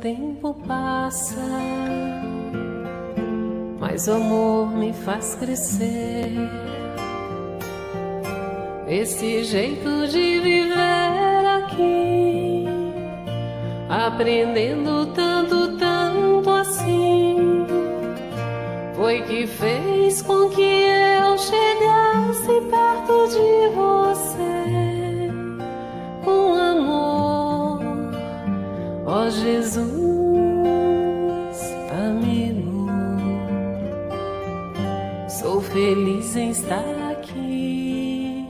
tempo passa, mas o amor me faz crescer. Esse jeito de viver aqui, aprendendo tanto, tanto assim, foi que fez com que eu chegasse perto de você com amor, ó Jesus, amigo. Sou feliz em estar aqui.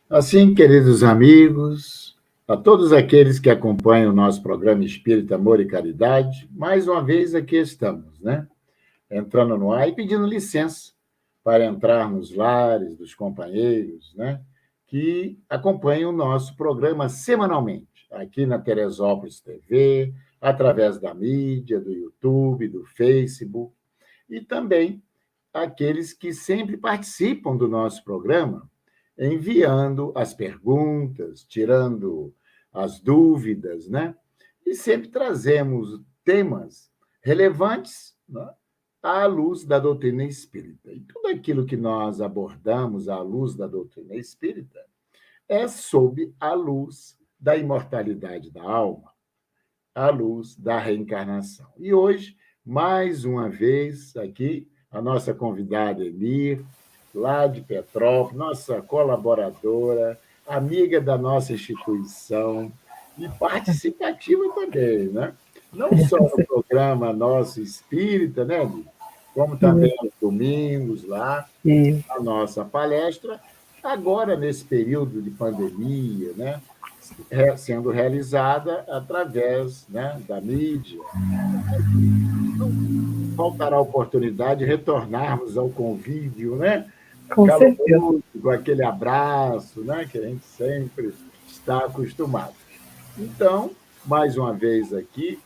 Assim, queridos amigos, a todos aqueles que acompanham o nosso programa Espírita, Amor e Caridade, mais uma vez aqui estamos, né? Entrando no ar e pedindo licença para entrar nos lares dos companheiros, né? Que acompanham o nosso programa semanalmente, aqui na Teresópolis TV, através da mídia, do YouTube, do Facebook, e também aqueles que sempre participam do nosso programa, enviando as perguntas, tirando as dúvidas, né? E sempre trazemos temas relevantes, né, à luz da doutrina espírita. E tudo aquilo que nós abordamos à luz da doutrina espírita é sob a luz da imortalidade da alma, à luz da reencarnação. E hoje, mais uma vez, aqui, a nossa convidada Emir, lá de Petrópolis, nossa colaboradora, amiga da nossa instituição e participativa também, né? Não só no programa Nosso Espírita, né, Emir? Como também aos domingos lá, a nossa palestra, agora nesse período de pandemia, né, sendo realizada através, né, da mídia. Não faltará a oportunidade de retornarmos ao convívio, né, Com certeza. caloroso, com aquele abraço, né, que a gente sempre está acostumado. Então, mais uma vez aqui,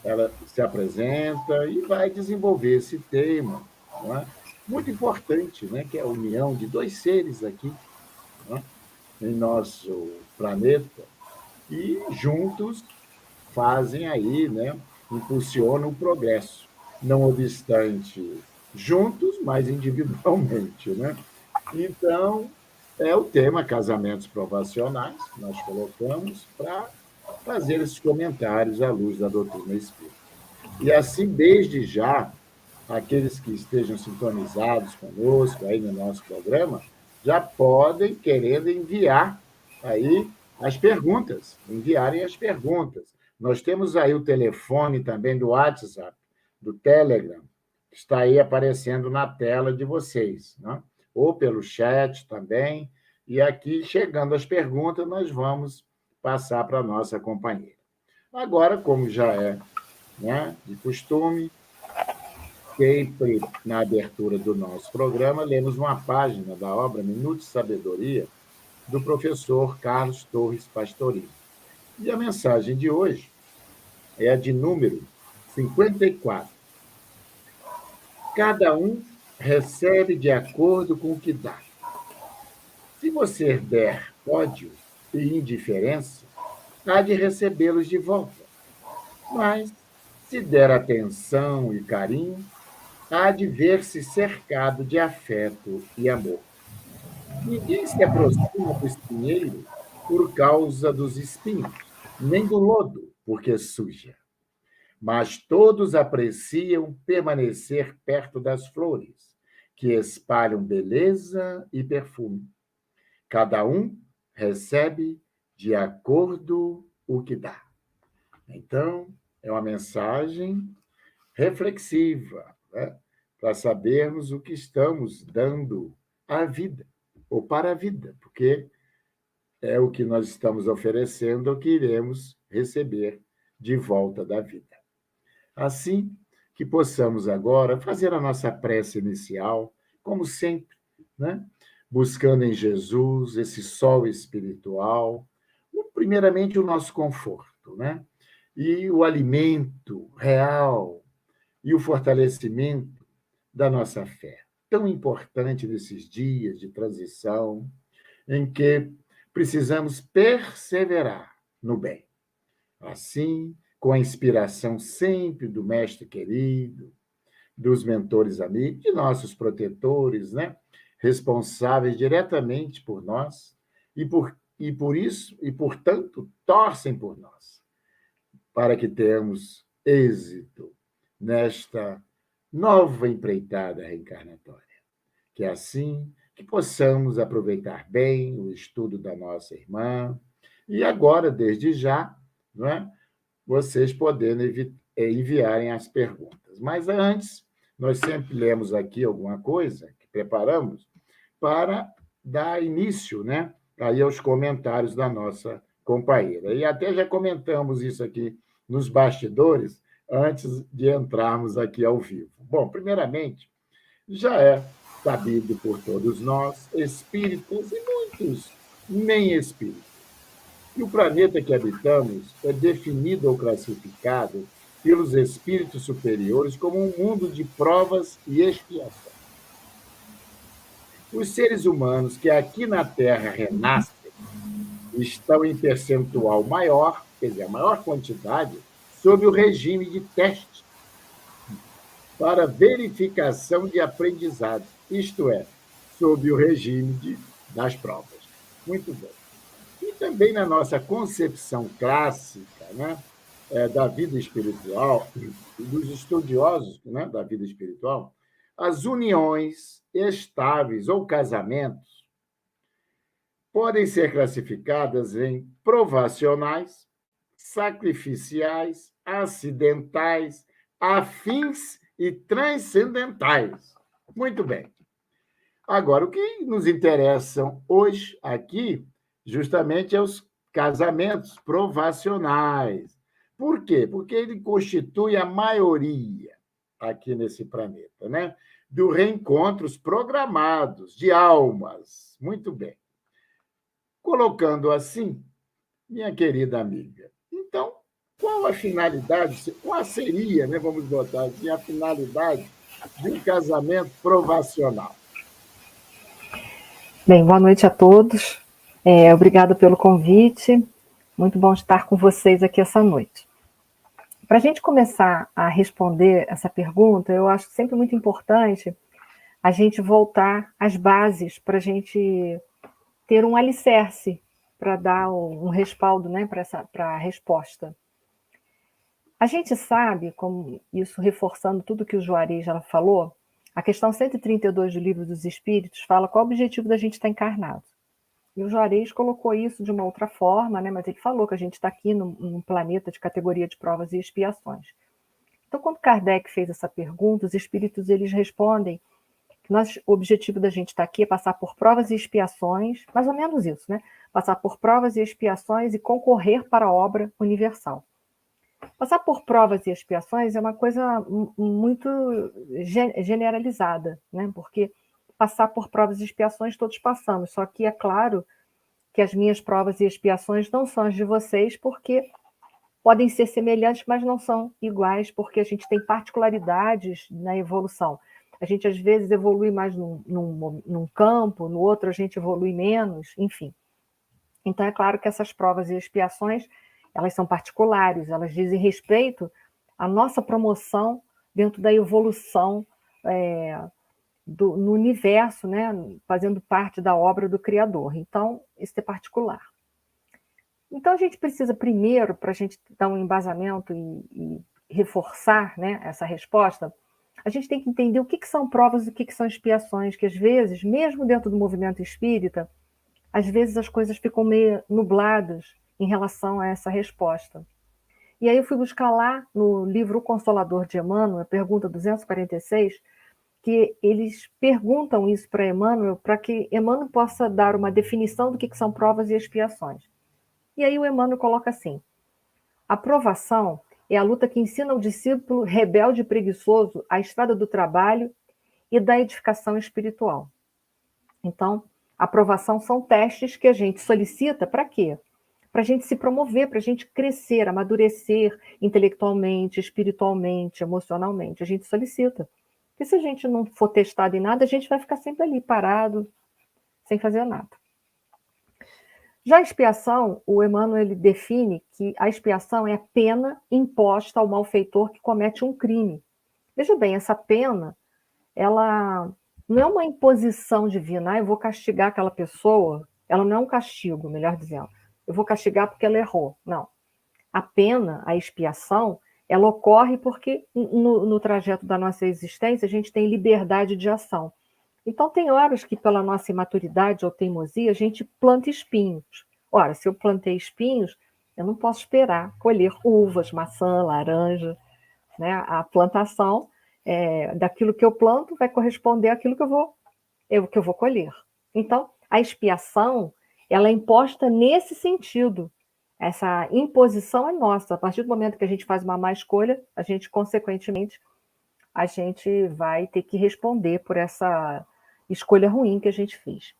ela se apresenta e vai desenvolver esse tema, não é? Muito importante, né, que é a união de dois seres aqui, não é, em nosso planeta, e juntos fazem aí, né, impulsionam o progresso, não obstante juntos, mas individualmente, né? Então, é o tema casamentos provacionais que nós colocamos para fazer esses comentários à luz da doutrina espírita. E assim, desde já, aqueles que estejam sintonizados conosco aí no nosso programa, já podem, querendo, enviar aí as perguntas, enviarem as perguntas. Nós temos aí o telefone também do WhatsApp, do Telegram, que está aí aparecendo na tela de vocês, né? Ou pelo chat também. E aqui, chegando as perguntas, nós vamos passar para a nossa companheira. Agora, como já é, né, de costume, sempre na abertura do nosso programa, lemos uma página da obra Minuto de Sabedoria, do professor Carlos Torres Pastorino. E a mensagem de hoje é a de número 54. Cada um recebe de acordo com o que dá. Se você der ódio e indiferença, há de recebê-los de volta. Mas, se der atenção e carinho, há de ver-se cercado de afeto e amor. Ninguém se aproxima do espinheiro por causa dos espinhos, nem do lodo, porque suja. Mas todos apreciam permanecer perto das flores, que espalham beleza e perfume. Cada um recebe de acordo o que dá. Então, é uma mensagem reflexiva, né? Para sabermos o que estamos dando à vida, ou para a vida, porque é o que nós estamos oferecendo ou que iremos receber de volta da vida. Assim que possamos agora fazer a nossa prece inicial, como sempre, né? Buscando em Jesus esse sol espiritual, primeiramente o nosso conforto, né? E o alimento real e o fortalecimento da nossa fé, tão importante nesses dias de transição, em que precisamos perseverar no bem. Assim, com a inspiração sempre do mestre querido, dos mentores amigos, de nossos protetores, né? Responsáveis diretamente por nós por isso, e portanto, torcem por nós, para que tenhamos êxito nesta nova empreitada reencarnatória. Que é assim que possamos aproveitar bem o estudo da nossa irmã, e agora, desde já, não é? Vocês podendo enviarem as perguntas. Mas antes, nós sempre lemos aqui alguma coisa que preparamos para dar início, né, aí aos comentários da nossa companheira. E até já comentamos isso aqui nos bastidores, antes de entrarmos aqui ao vivo. Bom, primeiramente, já é sabido por todos nós, espíritos e muitos nem espíritos, que o planeta que habitamos é definido ou classificado pelos espíritos superiores como um mundo de provas e expiações. Os seres humanos que aqui na Terra renascem estão em percentual maior, quer dizer, a maior quantidade, sob o regime de teste para verificação de aprendizado, isto é, sob o regime das provas. Muito bem. E também na nossa concepção clássica, né, da vida espiritual, dos estudiosos, né, da vida espiritual, as uniões estáveis ou casamentos podem ser classificadas em provacionais, sacrificiais, acidentais, afins e transcendentais. Muito bem. Agora, o que nos interessam hoje aqui, justamente, é os casamentos provacionais. Por quê? Porque ele constitui a maioria aqui nesse planeta, né? Dos reencontros programados de almas. Muito bem. Colocando assim, minha querida amiga, então, qual a finalidade, qual seria, né, vamos botar assim, a finalidade de um casamento provacional? Bem, boa noite a todos. Obrigada pelo convite. Muito bom estar com vocês aqui essa noite. Para a gente começar a responder essa pergunta, eu acho sempre muito importante a gente voltar às bases para a gente ter um alicerce para dar um respaldo, né, para a resposta. A gente sabe, como isso reforçando tudo que o Juarez já falou, a questão 132 do Livro dos Espíritos fala qual é o objetivo da gente estar encarnado. E o Juarez colocou isso de uma outra forma, né, mas ele falou que a gente está aqui num planeta de categoria de provas e expiações. Então, quando Kardec fez essa pergunta, os espíritos eles respondem que o objetivo da gente estar aqui é passar por provas e expiações, mais ou menos isso, né? Passar por provas e expiações e concorrer para a obra universal. Passar por provas e expiações é uma coisa muito generalizada, né? Porque passar por provas e expiações todos passamos, só que é claro que as minhas provas e expiações não são as de vocês, porque podem ser semelhantes, mas não são iguais, porque a gente tem particularidades na evolução. A gente, às vezes, evolui mais num campo, no outro a gente evolui menos, enfim. Então, é claro que essas provas e expiações, elas são particulares, elas dizem respeito à nossa promoção dentro da evolução no universo, né, fazendo parte da obra do Criador. Então, isso é particular. Então, a gente precisa primeiro, para a gente dar um embasamento e reforçar, né, essa resposta, a gente tem que entender o que são provas e o que são expiações, que às vezes, mesmo dentro do movimento espírita, às vezes as coisas ficam meio nubladas em relação a essa resposta. E aí eu fui buscar lá no livro O Consolador de Emmanuel, a pergunta 246, que eles perguntam isso para Emmanuel, para que Emmanuel possa dar uma definição do que são provas e expiações. E aí o Emmanuel coloca assim: a provação é a luta que ensina o discípulo rebelde e preguiçoso a estrada do trabalho e da edificação espiritual. Então, a aprovação são testes que a gente solicita para quê? Para a gente se promover, para a gente crescer, amadurecer intelectualmente, espiritualmente, emocionalmente. A gente solicita. Porque se a gente não for testado em nada, a gente vai ficar sempre ali, parado, sem fazer nada. Já a expiação, o Emmanuel ele define que a expiação é a pena imposta ao malfeitor que comete um crime. Veja bem, essa pena, ela não é uma imposição divina, eu vou castigar aquela pessoa, ela não é um castigo, melhor dizendo, eu vou castigar porque ela errou. Não. A pena, a expiação, ela ocorre porque no trajeto da nossa existência a gente tem liberdade de ação. Então, tem horas que, pela nossa imaturidade ou teimosia, a gente planta espinhos. Ora, se eu plantei espinhos, eu não posso esperar colher uvas, maçã, laranja. Né? A plantação daquilo que eu planto vai corresponder àquilo que eu vou colher. Então, a expiação, ela é imposta nesse sentido. Essa imposição é nossa. A partir do momento que a gente faz uma má escolha, a gente, consequentemente, a gente vai ter que responder por essa escolha ruim que a gente fez.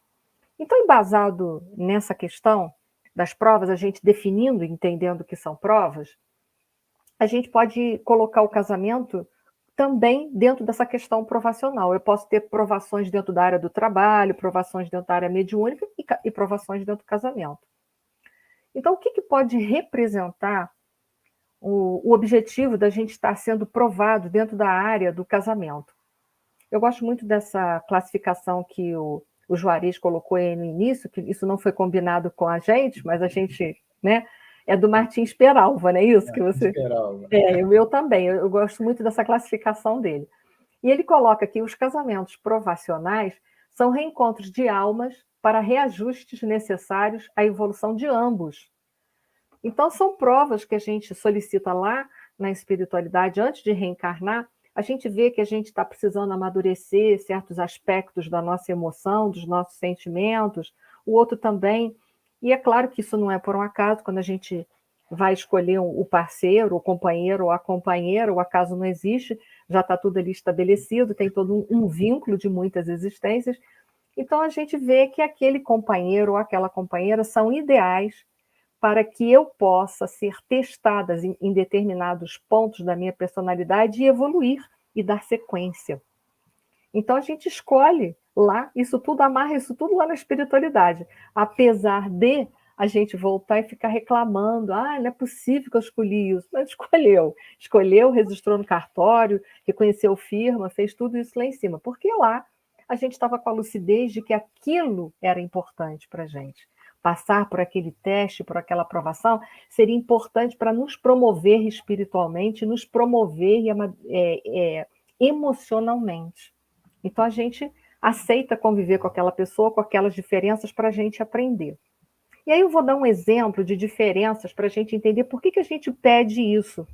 Então, embasado nessa questão das provas, a gente definindo e entendendo que são provas, a gente pode colocar o casamento também dentro dessa questão provacional. Eu posso ter provações dentro da área do trabalho, provações dentro da área mediúnica e provações dentro do casamento. Então, o que pode representar o objetivo da gente estar sendo provado dentro da área do casamento? Eu gosto muito dessa classificação que o Juarez colocou aí no início, que isso não foi combinado com a gente, mas a gente, né, é do Martins Peralva, não é isso que você... Peralva. Eu também, eu gosto muito dessa classificação dele. E ele coloca que os casamentos provacionais são reencontros de almas para reajustes necessários à evolução de ambos. Então, são provas que a gente solicita lá na espiritualidade antes de reencarnar. A gente vê que a gente está precisando amadurecer certos aspectos da nossa emoção, dos nossos sentimentos, o outro também. E é claro que isso não é por um acaso, quando a gente vai escolher o parceiro, o companheiro ou a companheira, o acaso não existe, já está tudo ali estabelecido, tem todo um vínculo de muitas existências. Então, a gente vê que aquele companheiro ou aquela companheira são ideais para que eu possa ser testada em determinados pontos da minha personalidade e evoluir e dar sequência. Então, a gente escolhe lá, isso tudo, amarra isso tudo lá na espiritualidade. Apesar de a gente voltar e ficar reclamando, não é possível que eu escolhi isso. Mas escolheu, registrou no cartório, reconheceu firma, fez tudo isso lá em cima. Porque lá a gente estava com a lucidez de que aquilo era importante para a gente. Passar por aquele teste, por aquela aprovação, seria importante para nos promover espiritualmente, nos promover emocionalmente. Então, a gente aceita conviver com aquela pessoa, com aquelas diferenças para a gente aprender. E aí eu vou dar um exemplo de diferenças para a gente entender por que a gente pede isso.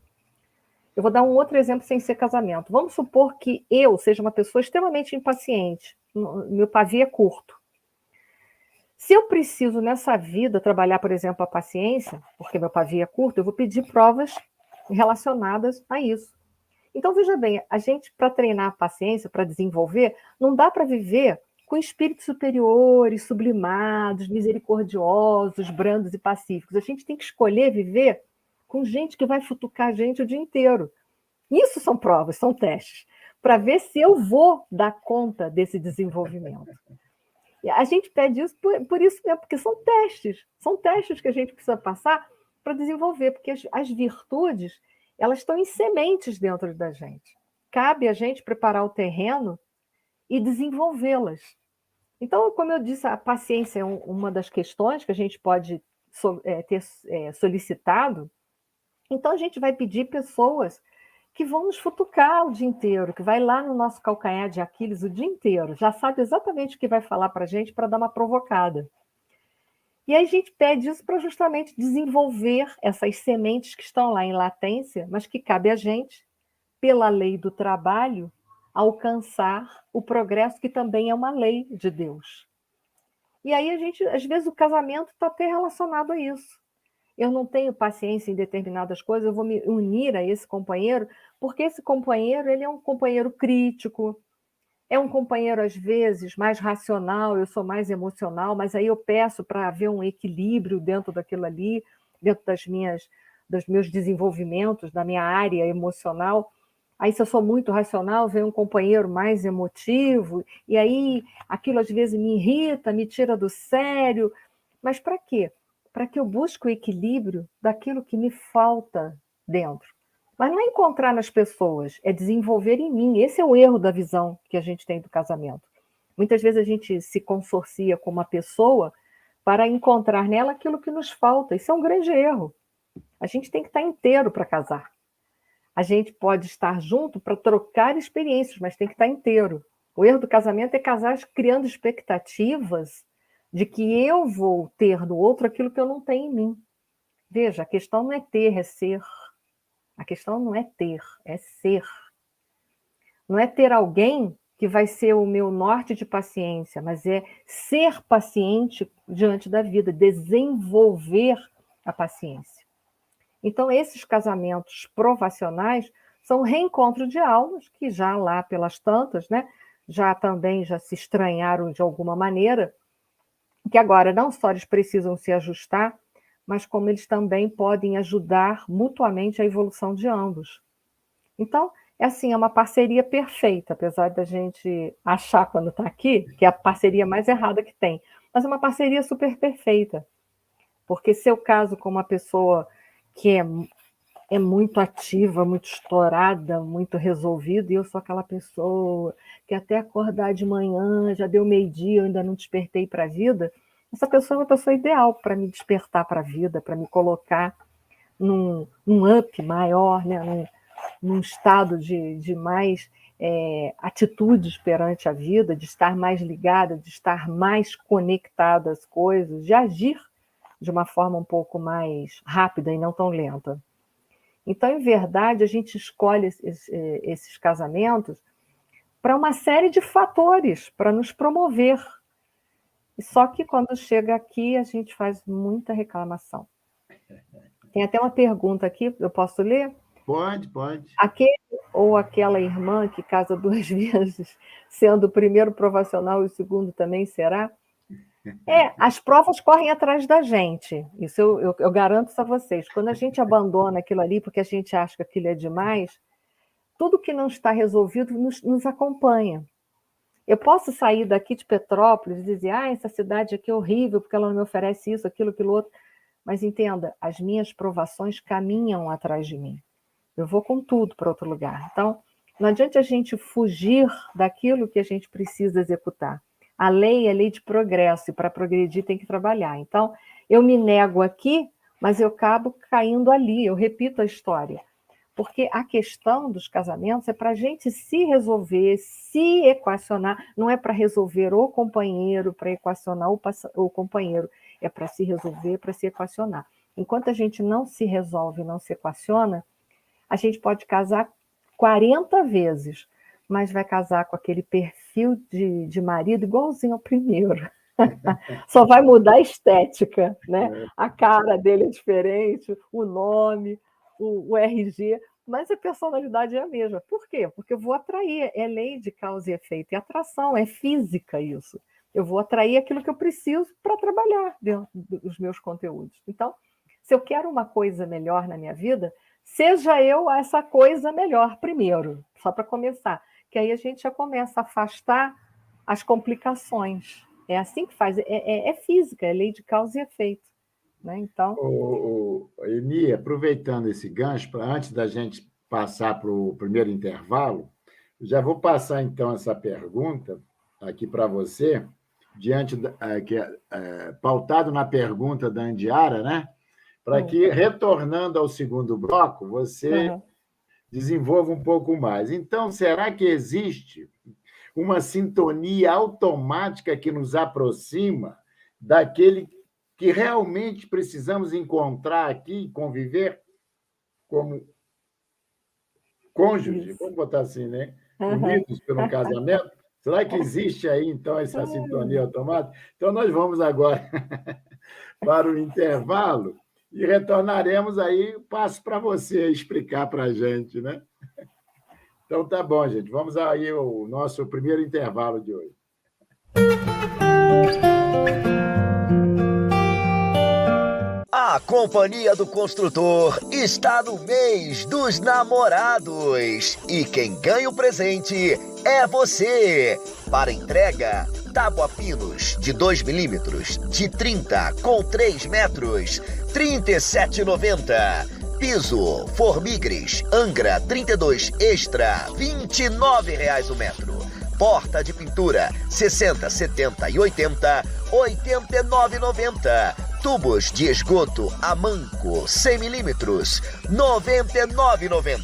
Eu vou dar um outro exemplo sem ser casamento. Vamos supor que eu seja uma pessoa extremamente impaciente. Meu pavio é curto. Se eu preciso, nessa vida, trabalhar, por exemplo, a paciência, porque meu pavio é curto, eu vou pedir provas relacionadas a isso. Então, veja bem, a gente, para treinar a paciência, para desenvolver, não dá para viver com espíritos superiores, sublimados, misericordiosos, brandos e pacíficos. A gente tem que escolher viver com gente que vai futucar a gente o dia inteiro. Isso são provas, são testes, para ver se eu vou dar conta desse desenvolvimento. E a gente pede isso por isso mesmo, porque são testes que a gente precisa passar para desenvolver, porque as virtudes, elas estão em sementes dentro da gente. Cabe a gente preparar o terreno e desenvolvê-las. Então, como eu disse, a paciência é uma das questões que a gente pode ter solicitado. Então, a gente vai pedir pessoas que vão nos futucar o dia inteiro, que vai lá no nosso calcanhar de Aquiles o dia inteiro, já sabe exatamente o que vai falar para a gente para dar uma provocada. E aí a gente pede isso para justamente desenvolver essas sementes que estão lá em latência, mas que cabe a gente, pela lei do trabalho, alcançar o progresso, que também é uma lei de Deus. E aí a gente, às vezes, o casamento está até relacionado a isso. Eu não tenho paciência em determinadas coisas, eu vou me unir a esse companheiro, porque esse companheiro, ele é um companheiro crítico, é um companheiro, às vezes, mais racional, eu sou mais emocional, mas aí eu peço para haver um equilíbrio dentro daquilo ali, dentro dos meus desenvolvimentos, da minha área emocional. Aí, se eu sou muito racional, vem um companheiro mais emotivo, e aí aquilo às vezes me irrita, me tira do sério. Mas para quê? para que eu busque o equilíbrio daquilo que me falta dentro. Mas não é encontrar nas pessoas, é desenvolver em mim. Esse é o erro da visão que a gente tem do casamento. Muitas vezes a gente se consorcia com uma pessoa para encontrar nela aquilo que nos falta. Isso é um grande erro. A gente tem que estar inteiro para casar. A gente pode estar junto para trocar experiências, mas tem que estar inteiro. O erro do casamento é casar criando expectativas de que eu vou ter do outro aquilo que eu não tenho em mim. Veja, a questão não é ter, é ser. A questão não é ter, é ser. Não é ter alguém que vai ser o meu norte de paciência, mas é ser paciente diante da vida, desenvolver a paciência. Então, esses casamentos provacionais são reencontro de almas que já lá pelas tantas, né, já se estranharam de alguma maneira, que agora não só eles precisam se ajustar, mas como eles também podem ajudar mutuamente a evolução de ambos. Então, é assim, é uma parceria perfeita, apesar da gente achar quando está aqui que é a parceria mais errada que tem, mas é uma parceria super perfeita, porque se eu caso com uma pessoa que é muito ativa, muito estourada, muito resolvida, e eu sou aquela pessoa que até acordar de manhã, já deu meio-dia, eu ainda não despertei para a vida, essa pessoa é uma pessoa ideal para me despertar para a vida, para me colocar num up maior, né? Num estado de mais atitudes perante a vida, de estar mais ligada, de estar mais conectada às coisas, de agir de uma forma um pouco mais rápida e não tão lenta. Então, em verdade, a gente escolhe esses casamentos para uma série de fatores, para nos promover. Só que quando chega aqui, a gente faz muita reclamação. Tem até uma pergunta aqui, eu posso ler? Pode. Aquele ou aquela irmã que casa 2 vezes, sendo o primeiro provacional e o segundo também será? As provas correm atrás da gente. Isso eu garanto isso a vocês. Quando a gente abandona aquilo ali porque a gente acha que aquilo é demais, tudo que não está resolvido nos acompanha. Eu posso sair daqui de Petrópolis e dizer, essa cidade aqui é horrível porque ela não me oferece isso, aquilo outro. Mas entenda, as minhas provações caminham atrás de mim. Eu vou com tudo para outro lugar. Então, não adianta a gente fugir daquilo que a gente precisa executar. A lei é lei de progresso, e para progredir tem que trabalhar. Então, eu me nego aqui, mas eu acabo caindo ali, eu repito a história. Porque a questão dos casamentos é para a gente se resolver, se equacionar, não é para resolver o companheiro, para equacionar o companheiro, é para se resolver, para se equacionar. Enquanto a gente não se resolve, não se equaciona, a gente pode casar 40 vezes, mas vai casar com aquele perfil de marido igualzinho ao primeiro. Só vai mudar a estética, né? A cara dele é diferente, o nome, o RG, mas a personalidade é a mesma. Por quê? Porque eu vou atrair, é lei de causa e efeito, e atração, é física isso. Eu vou atrair aquilo que eu preciso para trabalhar dentro dos meus conteúdos. Então, se eu quero uma coisa melhor na minha vida, seja eu essa coisa melhor primeiro, só para começar, que aí a gente já começa a afastar as complicações. É assim que faz, é física, é lei de causa e efeito. Né? Então... Eni, aproveitando esse gancho, antes da gente passar para o primeiro intervalo, já vou passar, então, essa pergunta aqui para você, pautado na pergunta da Andiara, né? Para que, retornando ao segundo bloco, você desenvolva um pouco mais. Então, será que existe uma sintonia automática que nos aproxima daquele que realmente precisamos encontrar aqui, conviver como cônjuge, vamos botar assim, né? Unidos pelo casamento? Será que existe aí, então, essa sintonia automática? Então, nós vamos agora para o intervalo e retornaremos aí, passo para você explicar para a gente, né? Então, tá bom, gente. Vamos aí ao nosso primeiro intervalo de hoje. A Companhia do Construtor está no mês dos namorados. E quem ganha o presente é você. Para entrega, Tábua pinos de 2 milímetros, de 30 com 3 metros, R$ 37,90. Piso Formigres Angra 32 Extra, R$ 29,00 o metro. Porta de pintura 60, 70 e 80, R$ 89,90. Tubos de esgoto Amanco 100 milímetros, R$ 99,90.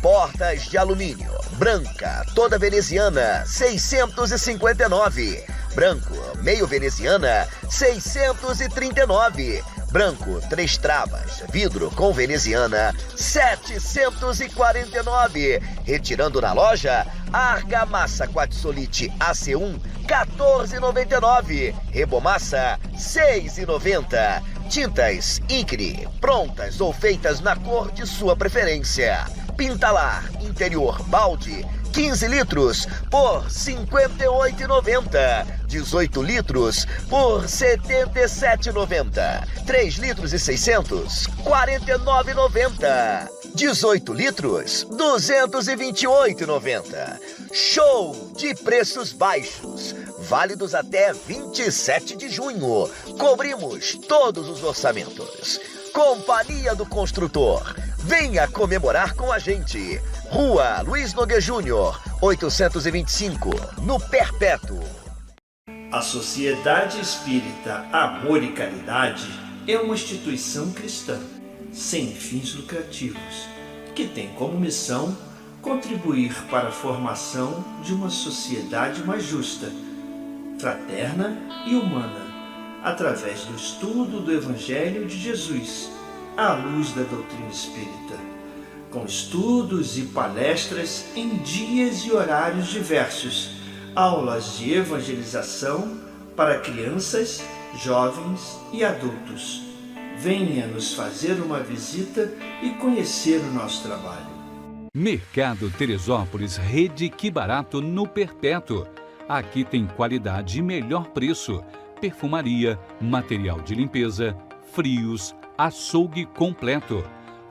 Portas de alumínio branca toda veneziana, R$ 659. Branco meio veneziana, R$ 639. Branco 3 travas, vidro com veneziana, R$ 749. Retirando na loja, argamassa Quatsolite AC1, R$ 14,99. Rebomassa, R$ 6,90. Tintas Incri, prontas ou feitas na cor de sua preferência. Pintalar interior balde, 15 litros por R$ 58,90. 18 litros por R$ 77,90. 3 litros e 600, R$ 49,90. 18 litros, R$ 228,90. Show de preços baixos, válidos até 27 de junho. Cobrimos todos os orçamentos. Companhia do Construtor. Venha comemorar com a gente. Rua Luiz Nogueira Júnior, 825, no Perpétuo. A Sociedade Espírita Amor e Caridade é uma instituição cristã, sem fins lucrativos, que tem como missão contribuir para a formação de uma sociedade mais justa, fraterna e humana, através do estudo do Evangelho de Jesus, à luz da doutrina espírita, com estudos e palestras em dias e horários diversos, aulas de evangelização para crianças, jovens e adultos. Venha nos fazer uma visita e conhecer o nosso trabalho. Mercado Teresópolis, Rede Que Barato no Perpétuo. Aqui tem qualidade e melhor preço. Perfumaria, material de limpeza, frios, açougue completo.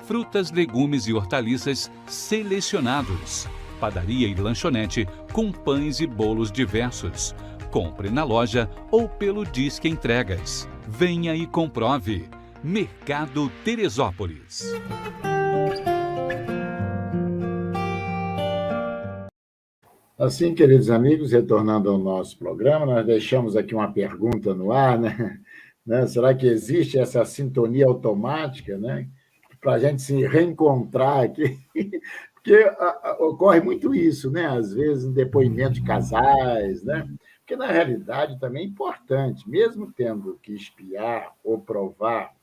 Frutas, legumes e hortaliças selecionados. Padaria e lanchonete com pães e bolos diversos. Compre na loja ou pelo Disque Entregas. Venha e comprove. Mercado Teresópolis. Assim, queridos amigos, retornando ao nosso programa, nós deixamos aqui uma pergunta no ar, né? Será que existe essa sintonia automática, né? Para a gente se reencontrar aqui? Porque ocorre muito isso, né? Às vezes, em depoimento de casais, né? Porque, na realidade, também é importante, mesmo tendo que espiar ou provar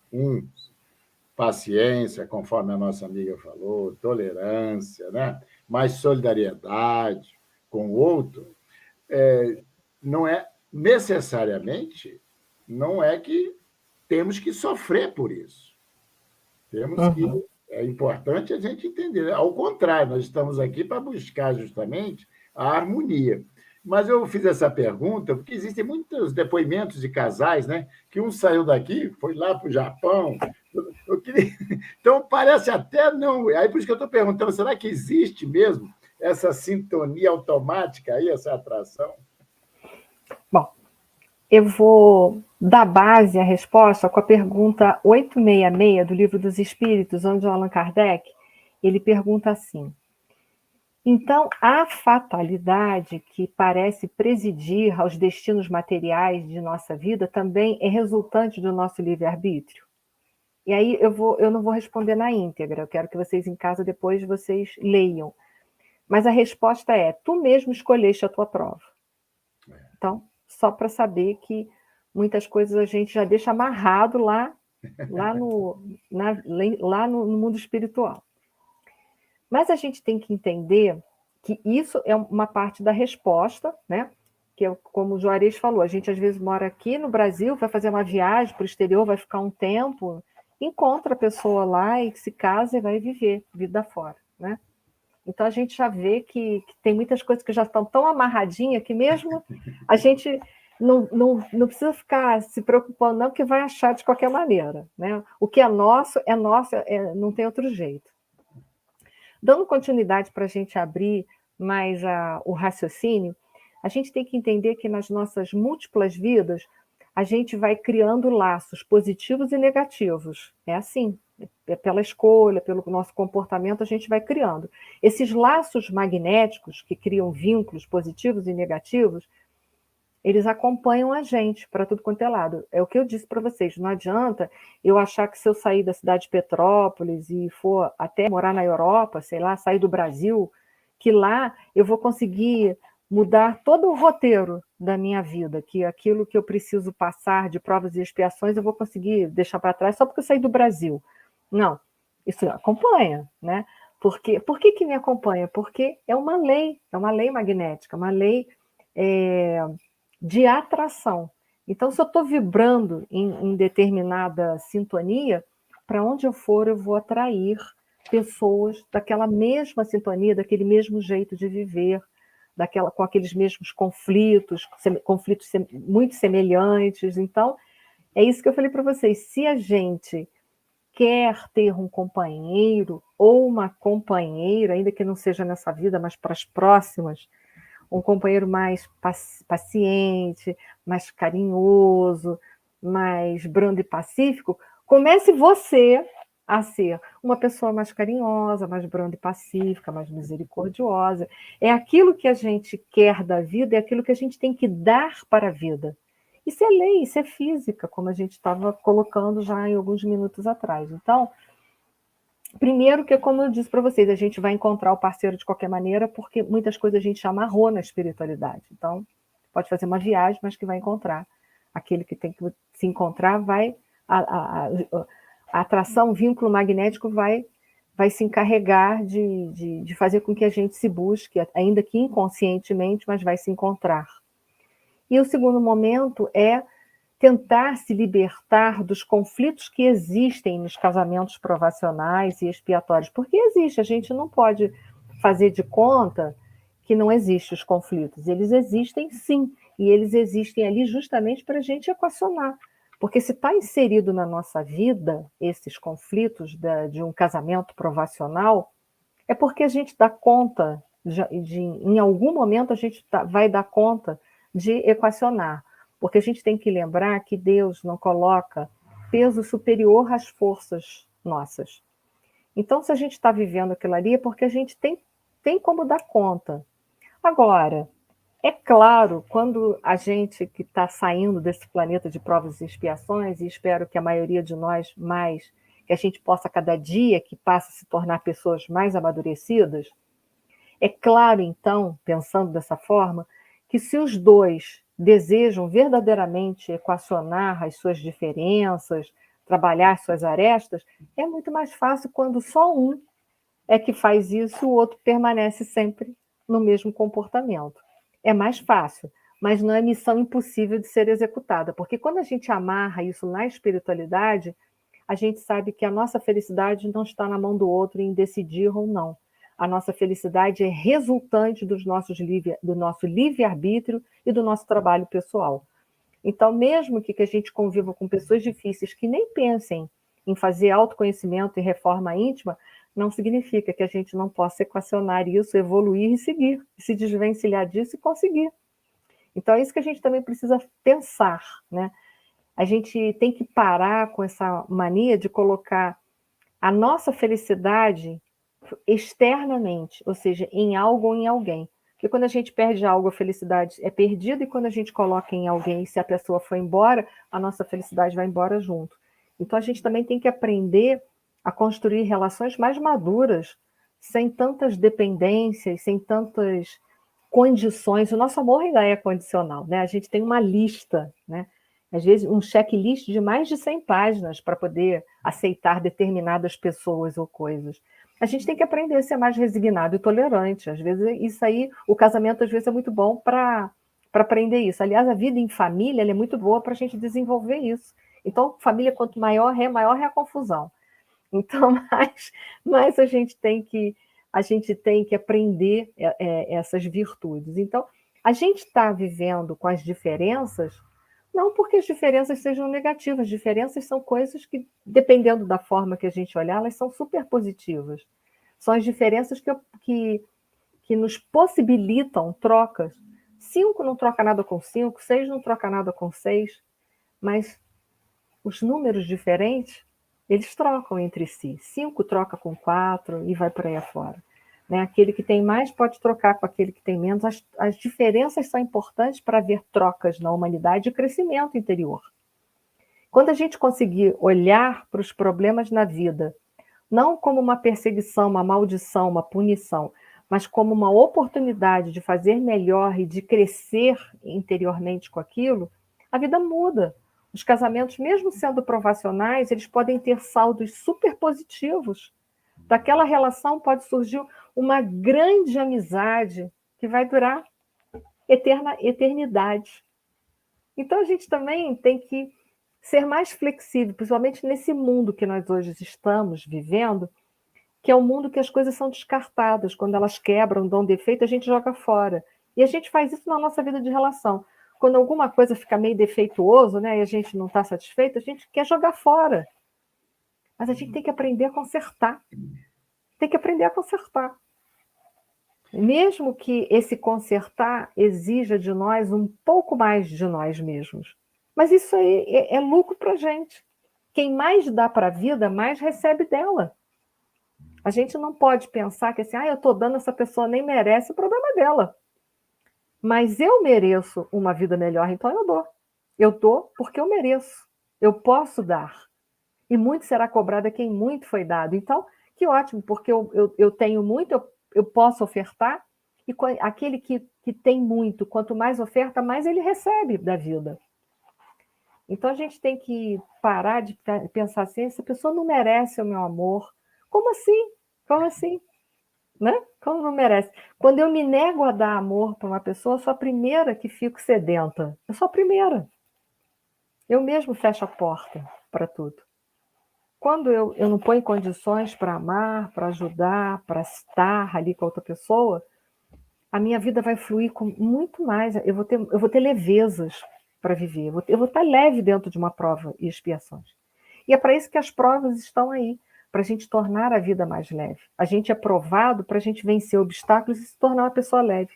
paciência, conforme a nossa amiga falou, tolerância, né? Mais solidariedade com o outro, não é necessariamente, não é que temos que sofrer por isso. Temos que... É importante a gente entender. Ao contrário, nós estamos aqui para buscar justamente a harmonia. Mas eu fiz essa pergunta porque existem muitos depoimentos de casais, né? Que um saiu daqui, foi lá para o Japão. Então, parece até não... Aí, por isso que eu estou perguntando, será que existe mesmo essa sintonia automática aí, essa atração? Bom, eu vou dar base à resposta com a pergunta 866 do Livro dos Espíritos, onde o Allan Kardec, ele pergunta assim: então, a fatalidade que parece presidir aos destinos materiais de nossa vida também é resultante do nosso livre-arbítrio? E aí eu não vou responder na íntegra, eu quero que vocês em casa depois vocês leiam. Mas a resposta é: tu mesmo escolheste a tua prova. Então, só para saber que muitas coisas a gente já deixa amarrado lá no mundo espiritual. Mas a gente tem que entender que isso é uma parte da resposta, né? Que é como o Juarez falou, a gente às vezes mora aqui no Brasil, vai fazer uma viagem para o exterior, vai ficar um tempo, encontra a pessoa lá e se casa e vai viver vida fora, né? Então, a gente já vê que tem muitas coisas que já estão tão amarradinhas que mesmo a gente não precisa ficar se preocupando, não, que vai achar de qualquer maneira, né? O que é nosso, não tem outro jeito. Dando continuidade para a gente abrir mais o raciocínio, A gente tem que entender que nas nossas múltiplas vidas, a gente vai criando laços positivos e negativos. É assim, é pela escolha, pelo nosso comportamento, a gente vai criando. Esses laços magnéticos, que criam vínculos positivos e negativos, eles acompanham a gente para tudo quanto é lado. É o que eu disse para vocês, não adianta eu achar que se eu sair da cidade de Petrópolis e for até morar na Europa, sei lá, sair do Brasil, que lá eu vou conseguir mudar todo o roteiro da minha vida, que aquilo que eu preciso passar de provas e expiações eu vou conseguir deixar para trás só porque eu saí do Brasil. Não, isso acompanha, né? Por que me acompanha? Porque é uma lei magnética, uma lei de atração. Então, se eu estou vibrando em determinada sintonia, para onde eu for, eu vou atrair pessoas daquela mesma sintonia, daquele mesmo jeito de viver, com aqueles mesmos conflitos muito semelhantes. Então, é isso que eu falei para vocês. Se a gente quer ter um companheiro ou uma companheira, ainda que não seja nessa vida, mas para as próximas, um companheiro mais paciente, mais carinhoso, mais brando e pacífico, comece você a ser uma pessoa mais carinhosa, mais branda e pacífica, mais misericordiosa. É aquilo que a gente quer da vida, é aquilo que a gente tem que dar para a vida. Isso é lei, isso é física, como a gente estava colocando já em alguns minutos atrás. Então, primeiro que, como eu disse para vocês, a gente vai encontrar o parceiro de qualquer maneira, porque muitas coisas a gente amarrou na espiritualidade. Então, pode fazer uma viagem, mas que vai encontrar. Aquele que tem que se encontrar vai... A atração, o vínculo magnético vai se encarregar de fazer com que a gente se busque, ainda que inconscientemente, mas vai se encontrar. E o segundo momento é tentar se libertar dos conflitos que existem nos casamentos provacionais e expiatórios, porque existe, a gente não pode fazer de conta que não existem os conflitos, eles existem sim, e eles existem ali justamente para a gente equacionar, porque se está inserido na nossa vida esses conflitos de um casamento provacional, é porque a gente dá conta, em algum momento a gente vai dar conta de equacionar, porque a gente tem que lembrar que Deus não coloca peso superior às forças nossas. Então, se a gente está vivendo aquilo ali, é porque a gente tem como dar conta. Agora, é claro, quando a gente que está saindo desse planeta de provas e expiações, e espero que a maioria de nós mais, que a gente possa, cada dia que passa, se tornar pessoas mais amadurecidas, é claro, então, pensando dessa forma, que se os dois desejam verdadeiramente equacionar as suas diferenças, trabalhar suas arestas, é muito mais fácil quando só um é que faz isso, o outro permanece sempre no mesmo comportamento. É mais fácil, mas não é missão impossível de ser executada, porque quando a gente amarra isso na espiritualidade, a gente sabe que a nossa felicidade não está na mão do outro em decidir ou não. A nossa felicidade é resultante do nosso livre-arbítrio e do nosso trabalho pessoal. Então, mesmo que a gente conviva com pessoas difíceis que nem pensem em fazer autoconhecimento e reforma íntima, não significa que a gente não possa equacionar isso, evoluir e seguir, se desvencilhar disso e conseguir. Então, é isso que a gente também precisa pensar, né? A gente tem que parar com essa mania de colocar a nossa felicidade externamente, ou seja, em algo ou em alguém. Porque quando a gente perde algo, a felicidade é perdida, e quando a gente coloca em alguém, se a pessoa for embora, a nossa felicidade vai embora junto. Então, a gente também tem que aprender a construir relações mais maduras, sem tantas dependências, sem tantas condições. O nosso amor ainda é condicional, né? A gente tem uma lista, né? Às vezes um checklist de mais de 100 páginas para poder aceitar determinadas pessoas ou coisas. A gente tem que aprender a ser mais resignado e tolerante. Às vezes isso aí, o casamento às vezes é muito bom para aprender isso. Aliás, a vida em família ela é muito boa para a gente desenvolver isso. Então, família quanto maior é a confusão. Então, mais a gente tem que aprender essas virtudes. Então, a gente está vivendo com as diferenças, não porque as diferenças sejam negativas, as diferenças são coisas que, dependendo da forma que a gente olhar, elas são super positivas. São as diferenças que nos possibilitam trocas, 5 não troca nada com 5, 6 não troca nada com 6, mas os números diferentes, eles trocam entre si. 5 troca com 4 e vai por aí afora. Né? Aquele que tem mais pode trocar com aquele que tem menos. As diferenças são importantes para haver trocas na humanidade e crescimento interior. Quando a gente conseguir olhar para os problemas na vida, não como uma perseguição, uma maldição, uma punição, mas como uma oportunidade de fazer melhor e de crescer interiormente com aquilo, a vida muda. Os casamentos, mesmo sendo provacionais, eles podem ter saldos super positivos. Daquela relação pode surgir uma grande amizade que vai durar eternidade. Então, a gente também tem que ser mais flexível, principalmente nesse mundo que nós hoje estamos vivendo, que é um mundo que as coisas são descartadas. Quando elas quebram, dão defeito, a gente joga fora. E a gente faz isso na nossa vida de relação. Quando alguma coisa fica meio defeituoso, né, e a gente não está satisfeito, a gente quer jogar fora. Mas a gente tem que aprender a consertar. Tem que aprender a consertar. Mesmo que esse consertar exija de nós um pouco mais de nós mesmos. Mas isso aí é lucro para a gente. Quem mais dá para a vida, mais recebe dela. A gente não pode pensar que assim, eu estou dando, essa pessoa nem merece, o problema é dela. Mas eu mereço uma vida melhor, então eu dou. Eu dou porque eu mereço. Eu posso dar. E muito será cobrado a quem muito foi dado. Então, que ótimo, porque eu tenho muito, eu posso ofertar, e aquele que tem muito, quanto mais oferta, mais ele recebe da vida. Então, a gente tem que parar de pensar assim, essa pessoa não merece o meu amor. Como assim? Como assim? Né? Como não merece? Quando eu me nego a dar amor para uma pessoa, eu sou a primeira que fico sedenta. Eu sou a primeira. Eu mesmo fecho a porta para tudo. Quando eu não ponho condições para amar, para ajudar, para estar ali com a outra pessoa, a minha vida vai fluir com muito mais. Eu vou ter levezas para viver. Eu vou estar leve dentro de uma prova e expiações. E é para isso que as provas estão aí, para a gente tornar a vida mais leve. A gente é provado para a gente vencer obstáculos e se tornar uma pessoa leve.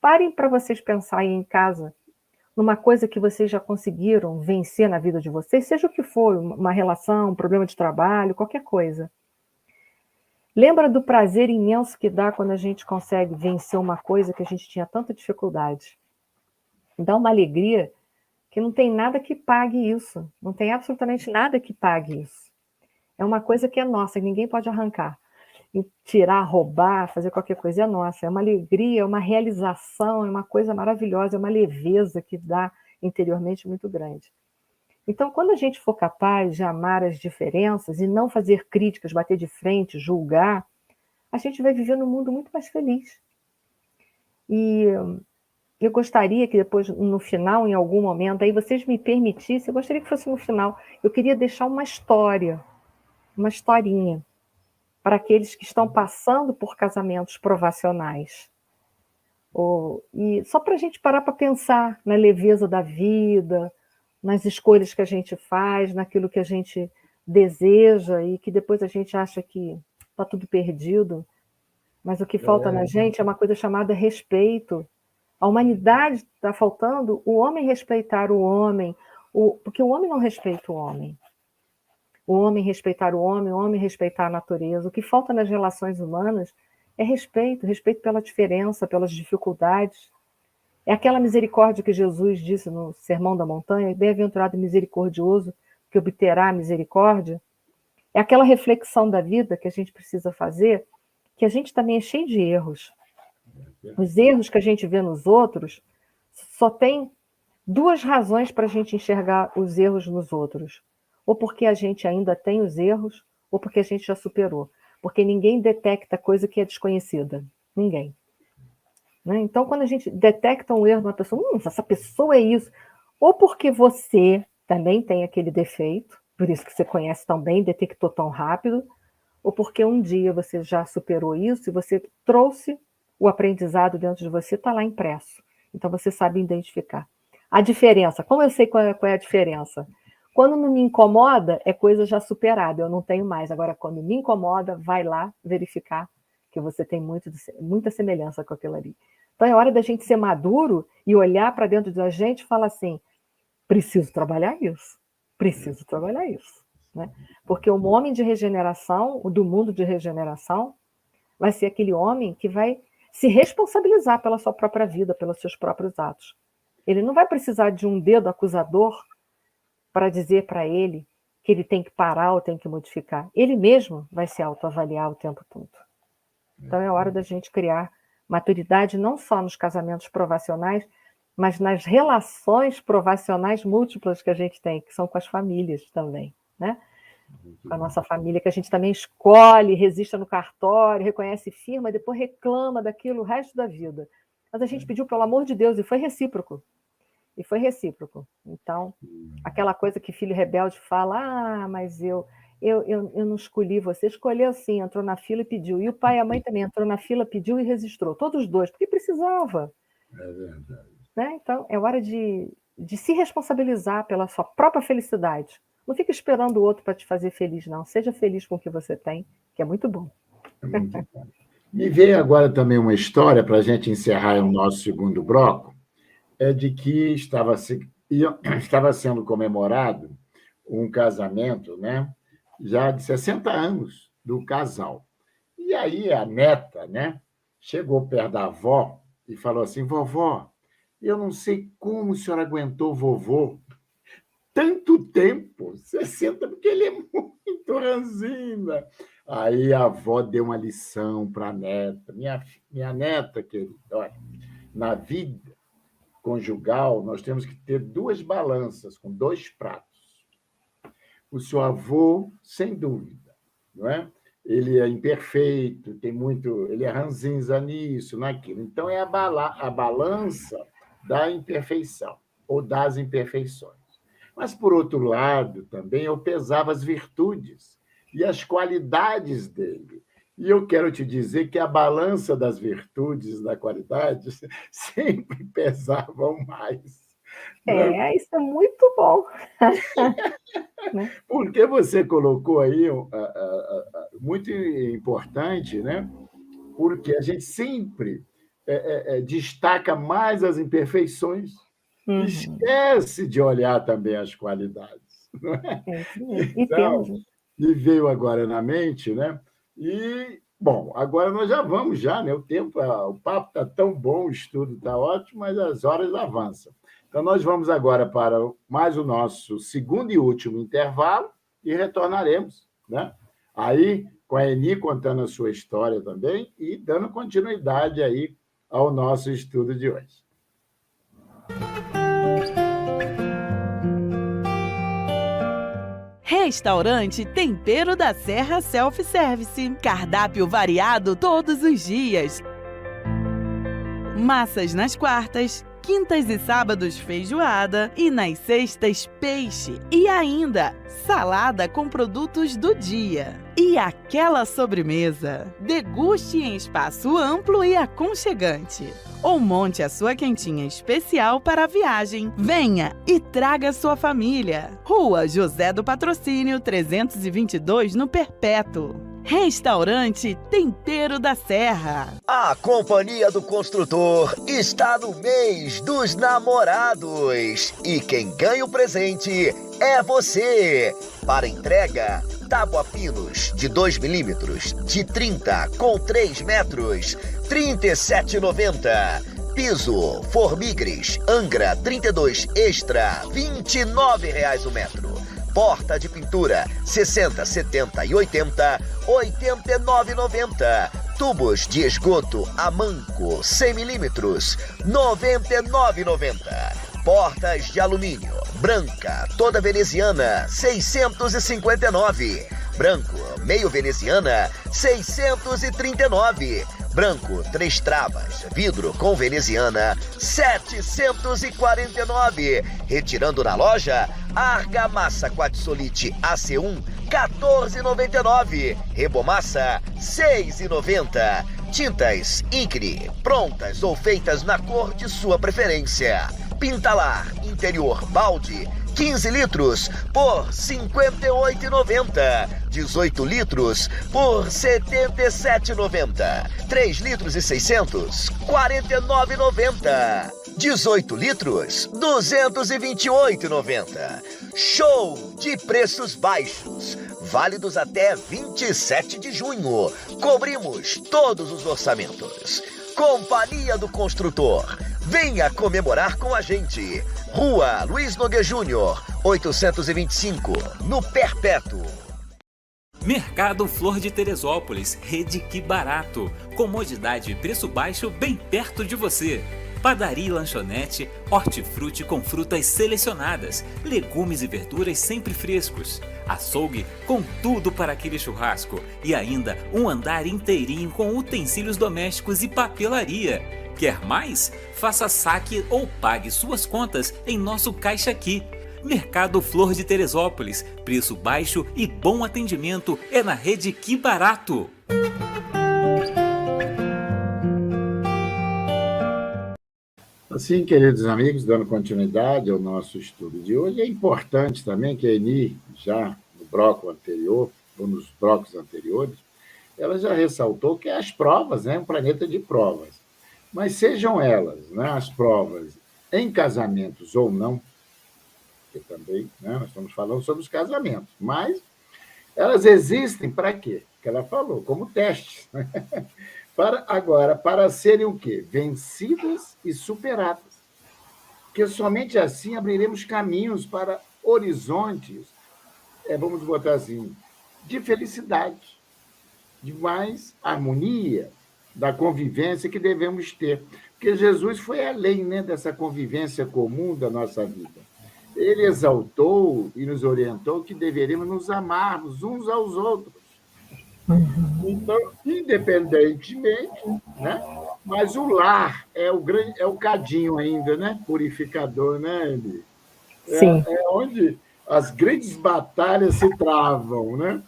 Parem para vocês pensarem em casa, numa coisa que vocês já conseguiram vencer na vida de vocês, seja o que for, uma relação, um problema de trabalho, qualquer coisa. Lembra do prazer imenso que dá quando a gente consegue vencer uma coisa que a gente tinha tanta dificuldade? Dá uma alegria que não tem nada que pague isso. Não tem absolutamente nada que pague isso. É uma coisa que é nossa, que ninguém pode arrancar. Tirar, roubar, fazer qualquer coisa é nossa. É uma alegria, é uma realização, é uma coisa maravilhosa, é uma leveza que dá interiormente muito grande. Então, quando a gente for capaz de amar as diferenças e não fazer críticas, bater de frente, julgar, a gente vai viver num mundo muito mais feliz. E eu gostaria que depois, no final, em algum momento, aí vocês me permitissem, eu gostaria que fosse no final, eu queria deixar uma história, uma historinha, para aqueles que estão passando por casamentos provacionais. E só para a gente parar para pensar na leveza da vida, nas escolhas que a gente faz, naquilo que a gente deseja e que depois a gente acha que está tudo perdido. Mas o que falta na gente é uma coisa chamada respeito. A humanidade está faltando o homem respeitar o homem, porque o homem não respeita o homem. O homem respeitar o homem respeitar a natureza. O que falta nas relações humanas é respeito, respeito pela diferença, pelas dificuldades. É aquela misericórdia que Jesus disse no Sermão da Montanha, bem-aventurado e misericordioso, que obterá a misericórdia. É aquela reflexão da vida que a gente precisa fazer, que a gente também é cheio de erros. Os erros que a gente vê nos outros, só tem duas razões para a gente enxergar os erros nos outros. Ou porque a gente ainda tem os erros, ou porque a gente já superou. Porque ninguém detecta coisa que é desconhecida. Ninguém. Né? Então, quando a gente detecta um erro numa pessoa, essa pessoa é isso. Ou porque você também tem aquele defeito, por isso que você conhece tão bem, detectou tão rápido, ou porque um dia você já superou isso e você trouxe o aprendizado dentro de você, está lá impresso. Então, você sabe identificar. A diferença, como eu sei qual é a diferença? Quando não me incomoda, é coisa já superada, eu não tenho mais. Agora, quando me incomoda, vai lá verificar que você tem muita semelhança com aquilo ali. Então é hora da gente ser maduro e olhar para dentro da gente e falar assim, preciso trabalhar isso, né? Porque o homem de regeneração, o do mundo de regeneração, vai ser aquele homem que vai se responsabilizar pela sua própria vida, pelos seus próprios atos. Ele não vai precisar de um dedo acusador para dizer para ele que ele tem que parar ou tem que modificar. Ele mesmo vai se autoavaliar o tempo todo. Então é hora da gente criar maturidade não só nos casamentos provacionais, mas nas relações provacionais múltiplas que a gente tem, que são com as famílias também, né? Com a nossa família, que a gente também escolhe, registra no cartório, reconhece firma, depois reclama daquilo o resto da vida. Mas a gente pediu, pelo amor de Deus, e foi recíproco. Então, aquela coisa que filho rebelde fala, mas eu não escolhi, você escolheu sim, entrou na fila e pediu. E o pai e a mãe também entrou na fila, pediu e registrou. Todos os dois, porque precisava. É verdade. Né? Então, é hora de se responsabilizar pela sua própria felicidade. Não fica esperando o outro para te fazer feliz, não. Seja feliz com o que você tem, que é muito bom. É muito bom. Me veio agora também uma história, para a gente encerrar o nosso segundo bloco, de que estava sendo comemorado um casamento, né, já de 60 anos do casal. E aí a neta, né, chegou perto da avó e falou assim, vovó, eu não sei como a senhora aguentou o vovô tanto tempo, 60, porque ele é muito ranzinza. Aí a avó deu uma lição para a neta. Minha neta, querida, olha, na vida conjugal, nós temos que ter duas balanças, com dois pratos. O seu avô, sem dúvida, não é? Ele é imperfeito, ele é ranzinza nisso, naquilo. Então, é a balança da imperfeição, ou das imperfeições. Mas, por outro lado, também eu pesava as virtudes e as qualidades dele. E eu quero te dizer que a balança das virtudes e da qualidade sempre pesavam mais. Isso é muito bom. Porque você colocou aí muito importante, né? Porque a gente sempre destaca mais as imperfeições, esquece de olhar também as qualidades. Não é? Então, me veio agora na mente, né? E, bom, agora nós já vamos, né? O papo está tão bom, o estudo está ótimo, mas as horas avançam. Então, nós vamos agora para mais o nosso segundo e último intervalo e retornaremos, né? Aí, com a Eni contando a sua história também e dando continuidade aí ao nosso estudo de hoje. Restaurante Tempero da Serra Self-Service. Cardápio variado todos os dias. Massas nas quartas, quintas e sábados feijoada e nas sextas peixe. E ainda salada com produtos do dia. E aquela sobremesa. Deguste em espaço amplo e aconchegante. Ou monte a sua quentinha especial para a viagem. Venha e traga sua família. Rua José do Patrocínio, 322, no Perpétuo. Restaurante Tempero da Serra. A Companhia do Construtor está no mês dos namorados. E quem ganha o presente é você. Para entrega, tábua pinos de 2 milímetros, de 30 com 3 metros, R$ 37,90. Piso Formigres Angra 32 Extra, R$ 29,00 o metro. Porta de pintura 60, 70 e 80, R$ 89,90. Tubos de esgoto Amanco 100 milímetros, R$ 99,90. Portas de alumínio branca toda veneziana, R$ 659. Branco meio veneziana, R$ 639. Branco 3 travas, vidro com veneziana, R$ 749. Retirando na loja, argamassa Quatsolite AC1, R$ 14,99. Rebomassa, R$ 6,90. Tintas Incre, prontas ou feitas na cor de sua preferência. Pintalar interior balde, R$ 15 litros por R$ 58,90. 18 litros por R$ 77,90. 3 litros e 600, R$ 49,90. 18 litros, R$ 228,90. Show de preços baixos, válidos até 27 de junho. Cobrimos todos os orçamentos. Companhia do Construtor. Venha comemorar com a gente. Rua Luiz Nogueira Júnior, 825, no Perpétuo. Mercado Flor de Teresópolis, rede Que Barato. Comodidade e preço baixo bem perto de você. Padaria e lanchonete, hortifruti com frutas selecionadas, legumes e verduras sempre frescos, açougue com tudo para aquele churrasco e ainda um andar inteirinho com utensílios domésticos e papelaria. Quer mais? Faça saque ou pague suas contas em nosso Caixa Aqui. Mercado Flor de Teresópolis, preço baixo e bom atendimento é na rede Que Barato. Assim, queridos amigos, dando continuidade ao nosso estudo de hoje, é importante também que a Eni, já no bloco anterior, ou nos blocos anteriores, ela já ressaltou que as provas, né, um planeta de provas. Mas sejam elas, né, as provas em casamentos ou não, que também, né, nós estamos falando sobre os casamentos, mas elas existem para quê? Que ela falou, como testes, né? Para serem o quê? Vencidas e superadas. Porque somente assim abriremos caminhos para horizontes, vamos botar assim, de felicidade, de mais harmonia, da convivência que devemos ter. Porque Jesus foi além, né, dessa convivência comum da nossa vida. Ele exaltou e nos orientou que deveríamos nos amarmos uns aos outros. Então, independentemente, né? Mas o lar é o cadinho ainda, né? Purificador, né, Eli? Sim. É onde as grandes batalhas se travam, né?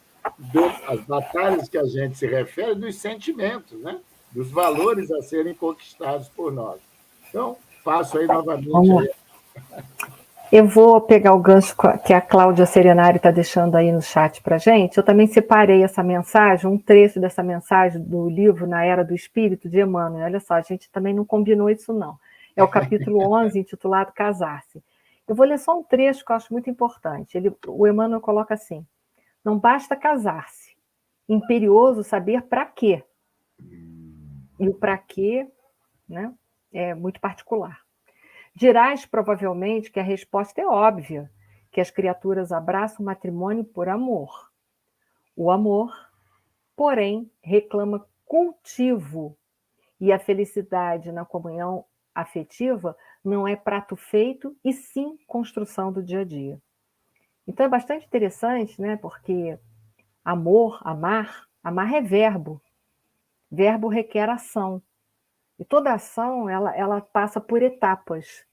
As batalhas que a gente se refere dos sentimentos, né? Dos valores a serem conquistados por nós. Então, faço aí novamente. Aí. Eu vou pegar o gancho que a Cláudia Serenari está deixando aí no chat para a gente. Eu também separei essa mensagem, um trecho dessa mensagem do livro Na Era do Espírito, de Emmanuel. Olha só, a gente também não combinou isso, não. É o capítulo 11, intitulado Casar-se. Eu vou ler só um trecho que eu acho muito importante. O Emmanuel coloca assim: não basta casar-se, imperioso saber para quê. E o para quê, né, é muito particular. Dirás, provavelmente, que a resposta é óbvia, que as criaturas abraçam o matrimônio por amor. O amor, porém, reclama cultivo, e a felicidade na comunhão afetiva não é prato feito, e sim construção do dia a dia. Então é bastante interessante, né? Porque amar é verbo. Verbo requer ação. E toda ação, ela passa por etapas.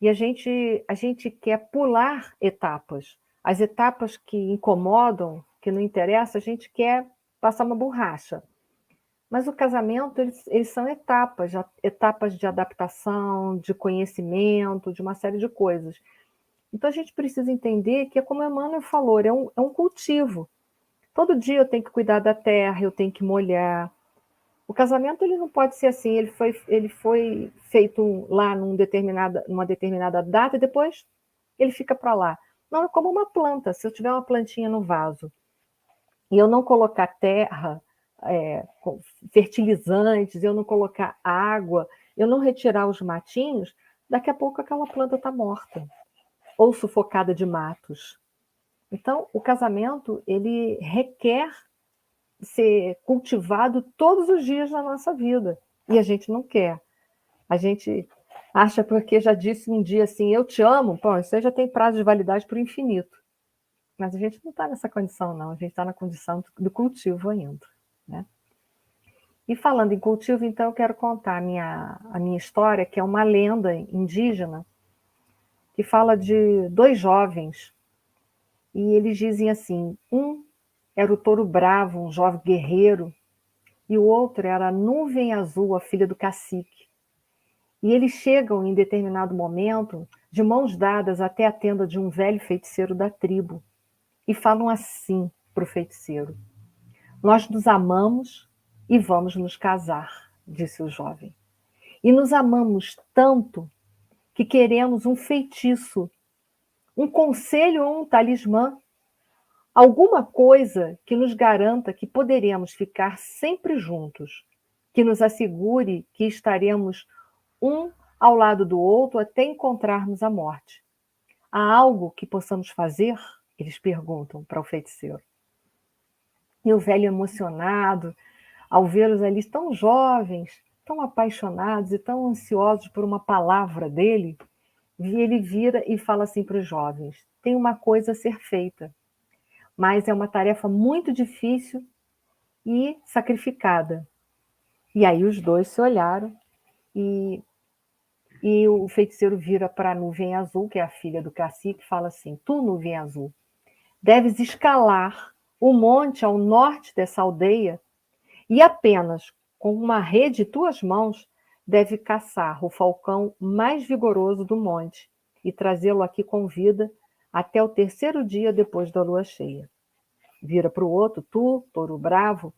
E a gente quer pular etapas. As etapas que incomodam, que não interessam, a gente quer passar uma borracha. Mas o casamento, eles são etapas de adaptação, de conhecimento, de uma série de coisas. Então a gente precisa entender que, como a Emmanuel falou, é um cultivo. Todo dia eu tenho que cuidar da terra, eu tenho que molhar. O casamento ele não pode ser assim, ele foi feito lá numa determinada data e depois ele fica para lá. Não, é como uma planta. Se eu tiver uma plantinha no vaso e eu não colocar terra, fertilizantes, eu não colocar água, eu não retirar os matinhos, daqui a pouco aquela planta está morta ou sufocada de matos. Então, o casamento ele requer ser cultivado todos os dias na nossa vida. E a gente não quer. A gente acha porque já disse um dia assim, eu te amo, pô, isso aí já tem prazo de validade para o infinito. Mas a gente não está nessa condição, não. A gente está na condição do cultivo ainda. Né? E falando em cultivo, então, eu quero contar a minha história, que é uma lenda indígena, que fala de dois jovens, e eles dizem assim, um era o touro bravo, um jovem guerreiro, e o outro era a nuvem azul, a filha do cacique. E eles chegam, em determinado momento, de mãos dadas até a tenda de um velho feiticeiro da tribo, e falam assim para o feiticeiro: nós nos amamos e vamos nos casar, disse o jovem. E nos amamos tanto que queremos um feitiço, um conselho ou um talismã, alguma coisa que nos garanta que poderemos ficar sempre juntos, que nos assegure que estaremos um ao lado do outro até encontrarmos a morte. Há algo que possamos fazer? Eles perguntam para o feiticeiro. E o velho, emocionado, ao vê-los ali tão jovens, tão apaixonados e tão ansiosos por uma palavra dele, ele vira e fala assim para os jovens: tem uma coisa a ser feita, mas é uma tarefa muito difícil e sacrificada. E aí os dois se olharam e o feiticeiro vira para a nuvem azul, que é a filha do cacique, e fala assim: tu, nuvem azul, deves escalar o monte ao norte dessa aldeia e apenas com uma rede em tuas mãos deve caçar o falcão mais vigoroso do monte e trazê-lo aqui com vida até o terceiro dia depois da lua cheia. Vira para o outro: tu, touro bravo,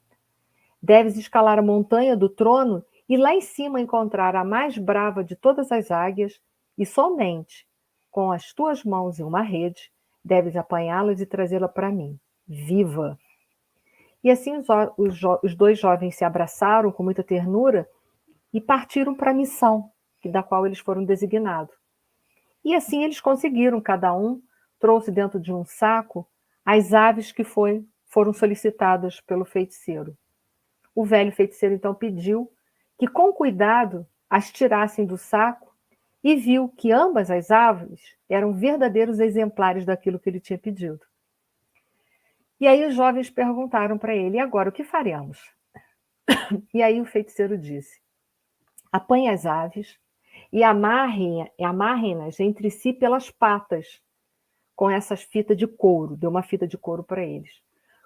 deves escalar a montanha do trono e lá em cima encontrar a mais brava de todas as águias e somente com as tuas mãos e uma rede deves apanhá-las e trazê-la para mim, viva. E assim os dois jovens se abraçaram com muita ternura e partiram para a missão da qual eles foram designados. E assim eles conseguiram, cada um trouxe dentro de um saco as aves que foram solicitadas pelo feiticeiro. O velho feiticeiro então pediu que com cuidado as tirassem do saco e viu que ambas as aves eram verdadeiros exemplares daquilo que ele tinha pedido. E aí os jovens perguntaram para ele: e agora o que faremos? E aí o feiticeiro disse: apanhe as aves e amarrem-nas entre si pelas patas com essas fitas de couro. Deu uma fita de couro para eles.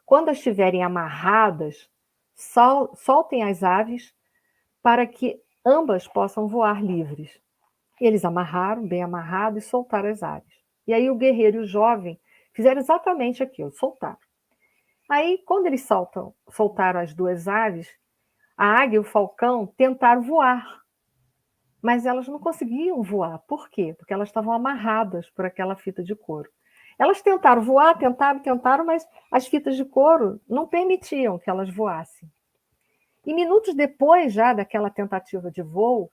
Quando as estiverem amarradas, soltem as aves para que ambas possam voar livres. Eles amarraram, bem amarrado, e soltaram as aves. E aí o guerreiro e o jovem fizeram exatamente aquilo, soltaram. Aí, quando eles soltaram as duas aves, a águia e o falcão tentaram voar, mas elas não conseguiam voar. Por quê? Porque elas estavam amarradas por aquela fita de couro. Elas tentaram voar, tentaram, mas as fitas de couro não permitiam que elas voassem. E minutos depois já daquela tentativa de voo,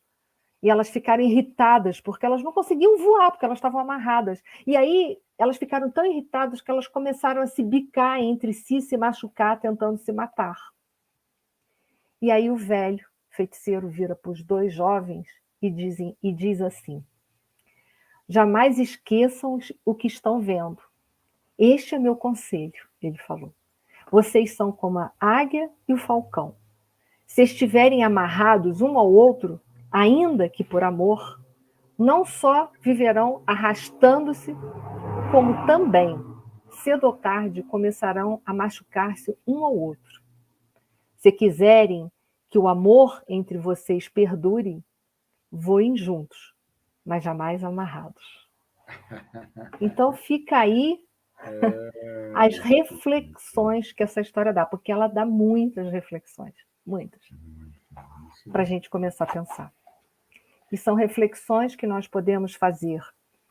e elas ficaram irritadas, porque elas não conseguiam voar, porque elas estavam amarradas. E aí elas ficaram tão irritadas que elas começaram a se bicar entre si, se machucar, tentando se matar. E aí o velho feiticeiro vira para os dois jovens e diz assim: jamais esqueçam o que estão vendo. Este é meu conselho, ele falou. Vocês são como a águia e o falcão. Se estiverem amarrados um ao outro, ainda que por amor, não só viverão arrastando-se, como também, cedo ou tarde, começarão a machucar-se um ao outro. Se quiserem que o amor entre vocês perdure, voem juntos, mas jamais amarrados. Então fica aí as reflexões que essa história dá, porque ela dá muitas reflexões, muitas, para a gente começar a pensar. E são reflexões que nós podemos fazer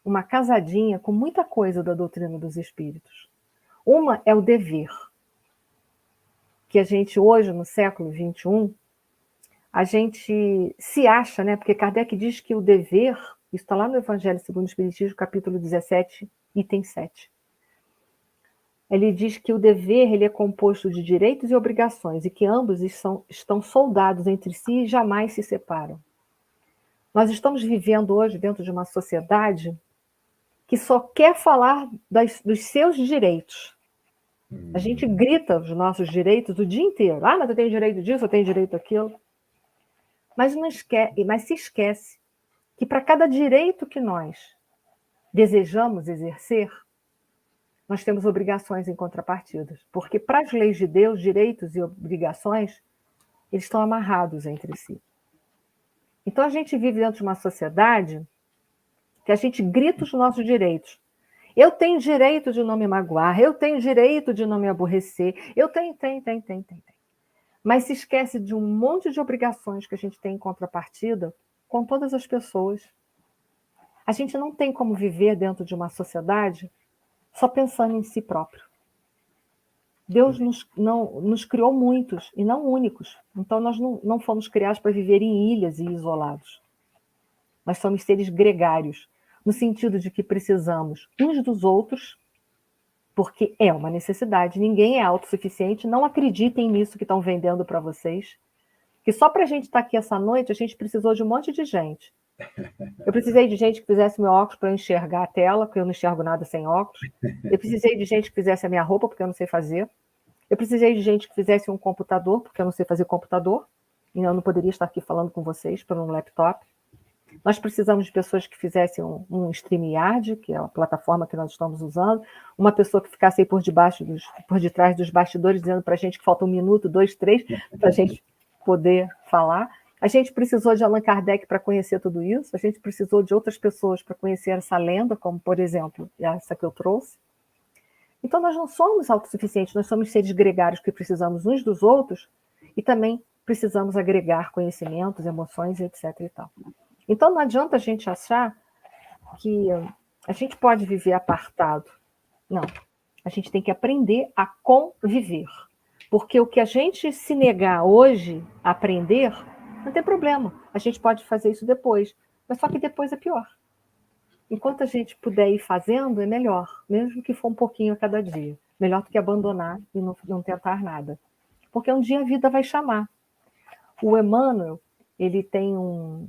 uma casadinha com muita coisa da doutrina dos espíritos. Uma é o dever, que a gente hoje, no século XXI, a gente se acha, né? Porque Kardec diz que o dever, isso está lá no Evangelho segundo o Espiritismo, capítulo 17, item 7. Ele diz que o dever ele é composto de direitos e obrigações e que ambos estão soldados entre si e jamais se separam. Nós estamos vivendo hoje dentro de uma sociedade que só quer falar dos seus direitos. A gente grita os nossos direitos o dia inteiro. Ah, mas eu tenho direito disso, eu tenho direito daquilo. Mas se esquece que para cada direito que nós desejamos exercer, nós temos obrigações em contrapartidas. Porque para as leis de Deus, direitos e obrigações, eles estão amarrados entre si. Então, a gente vive dentro de uma sociedade que a gente grita os nossos direitos. Eu tenho direito de não me magoar, eu tenho direito de não me aborrecer, eu tenho. Mas se esquece de um monte de obrigações que a gente tem em contrapartida com todas as pessoas. A gente não tem como viver dentro de uma sociedade só pensando em si próprio. Deus nos criou muitos e não únicos. Então, nós não fomos criados para viver em ilhas e isolados. Nós somos seres gregários, no sentido de que precisamos uns dos outros, porque é uma necessidade. Ninguém é autossuficiente. Não acreditem nisso que estão vendendo para vocês. Que só para a gente estar aqui essa noite, a gente precisou de um monte de gente. Eu precisei de gente que fizesse meu óculos para eu enxergar a tela, porque eu não enxergo nada sem óculos. Eu precisei de gente que fizesse a minha roupa, porque eu não sei fazer. Eu precisei de gente que fizesse um computador, porque eu não sei fazer computador. E eu não poderia estar aqui falando com vocês por um laptop. Nós precisamos de pessoas que fizessem um StreamYard, que é a plataforma que nós estamos usando. Uma pessoa que ficasse aí por detrás dos bastidores, dizendo para a gente que falta 1 minuto, 2, 3, para a gente poder falar. A gente precisou de Allan Kardec para conhecer tudo isso, a gente precisou de outras pessoas para conhecer essa lenda, como, por exemplo, essa que eu trouxe. Então, nós não somos autossuficientes, nós somos seres gregários que precisamos uns dos outros e também precisamos agregar conhecimentos, emoções, etc. e tal. Então, não adianta a gente achar que a gente pode viver apartado. Não, a gente tem que aprender a conviver. Porque o que a gente se negar hoje a aprender, não tem problema. A gente pode fazer isso depois. Mas só que depois é pior. Enquanto a gente puder ir fazendo, é melhor. Mesmo que for um pouquinho a cada dia. Melhor do que abandonar e não tentar nada. Porque um dia a vida vai chamar. O Emmanuel, ele tem um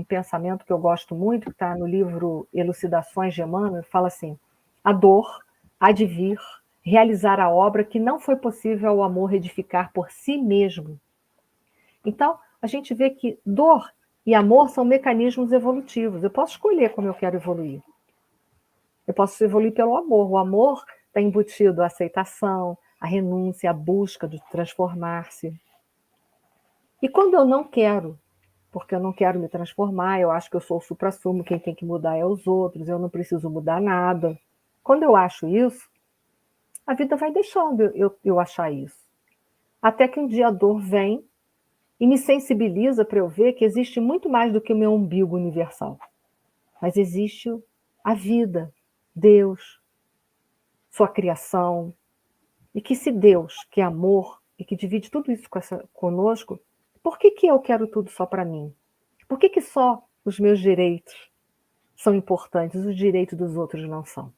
pensamento que eu gosto muito, que está no livro Elucidações de Emmanuel, fala assim: a dor há de vir realizar a obra que não foi possível ao amor edificar por si mesmo. Então, a gente vê que dor e amor são mecanismos evolutivos. Eu posso escolher como eu quero evoluir. Eu posso evoluir pelo amor. O amor está embutido a aceitação, a renúncia, a busca de transformar-se. E quando eu não quero, porque eu não quero me transformar, eu acho que eu sou o suprassumo, quem tem que mudar é os outros, eu não preciso mudar nada. Quando eu acho isso, a vida vai deixando eu achar isso. Até que um dia a dor vem e me sensibiliza para eu ver que existe muito mais do que o meu umbigo universal. Mas existe a vida, Deus, sua criação. E que se Deus, que é amor, e que divide tudo isso conosco, por que eu quero tudo só para mim? Por que só os meus direitos são importantes, os direitos dos outros não são?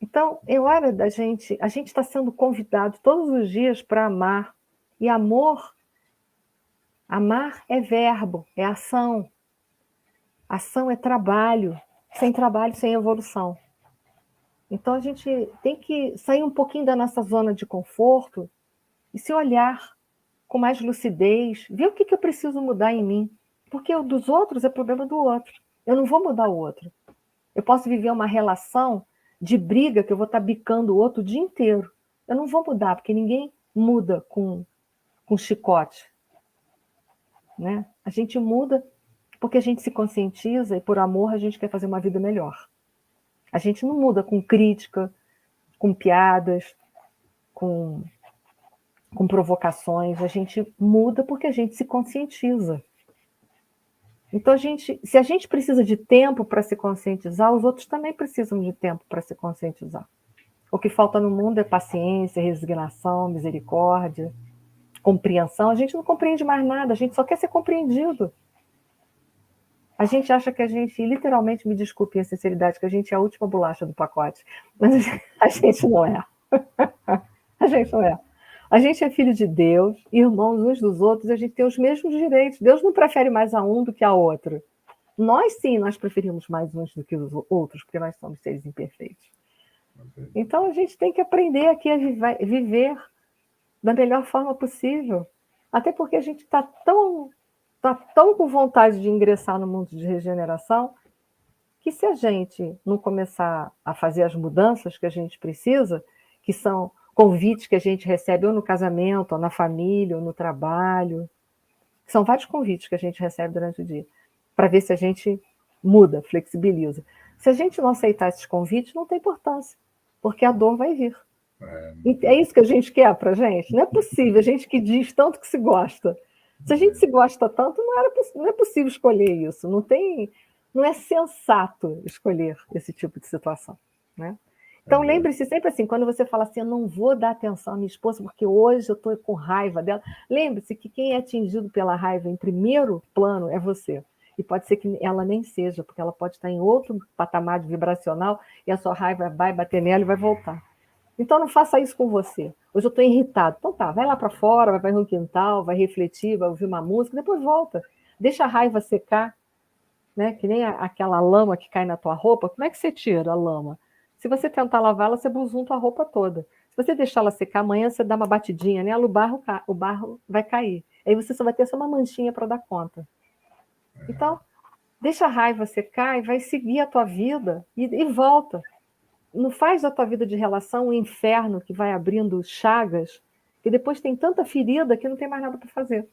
Então, é hora da gente... A gente está sendo convidado todos os dias para amar. E amar é verbo, é ação. Ação é trabalho. Sem trabalho, sem evolução. Então, a gente tem que sair um pouquinho da nossa zona de conforto e se olhar com mais lucidez, ver o que eu preciso mudar em mim. Porque o dos outros é problema do outro. Eu não vou mudar o outro. Eu posso viver uma relação de briga que eu vou estar bicando o outro o dia inteiro. Eu não vou mudar, porque ninguém muda com chicote. Né? A gente muda porque a gente se conscientiza e, por amor, a gente quer fazer uma vida melhor. A gente não muda com crítica, com piadas, com provocações. A gente muda porque a gente se conscientiza. Então, se a gente precisa de tempo para se conscientizar, os outros também precisam de tempo para se conscientizar. O que falta no mundo é paciência, resignação, misericórdia, compreensão. A gente não compreende mais nada, a gente só quer ser compreendido. A gente acha que a gente, literalmente, me desculpe a sinceridade, que a gente é a última bolacha do pacote. Mas a gente não é. A gente não é. A gente é filho de Deus, irmãos uns dos outros, e a gente tem os mesmos direitos. Deus não prefere mais a um do que a outro. Nós, sim, nós preferimos mais uns do que os outros, porque nós somos seres imperfeitos. Então, a gente tem que aprender aqui a viver da melhor forma possível. Até porque a gente está tão com vontade de ingressar no mundo de regeneração, que se a gente não começar a fazer as mudanças que a gente precisa, que são convites que a gente recebe ou no casamento, ou na família, ou no trabalho, São vários convites que a gente recebe durante o dia, para ver se a gente muda, flexibiliza. Se a gente não aceitar esses convites, não tem importância, porque a dor vai vir. É isso que a gente quer para a gente? Não é possível, a gente que diz tanto que se gosta. Se a gente se gosta tanto, não é possível escolher isso. Não é sensato escolher esse tipo de situação, né? Então, lembre-se sempre assim, quando você fala assim, eu não vou dar atenção à minha esposa porque hoje eu estou com raiva dela, lembre-se que quem é atingido pela raiva em primeiro plano é você. E pode ser que ela nem seja, porque ela pode estar em outro patamar de vibracional e a sua raiva vai bater nela e vai voltar. Então, não faça isso com você. Hoje eu estou irritado. Então tá, vai lá para fora, vai no quintal, vai refletir, vai ouvir uma música, depois volta. Deixa a raiva secar, né? Que nem aquela lama que cai na tua roupa. Como é que você tira a lama? Se você tentar lavá-la, você busunta a roupa toda. Se você deixar ela secar, amanhã você dá uma batidinha nela, o barro vai cair. Aí você só vai ter só uma manchinha para dar conta. Então, deixa a raiva secar e vai seguir a tua vida e volta. Não faz da tua vida de relação um inferno que vai abrindo chagas, que depois tem tanta ferida que não tem mais nada para fazer.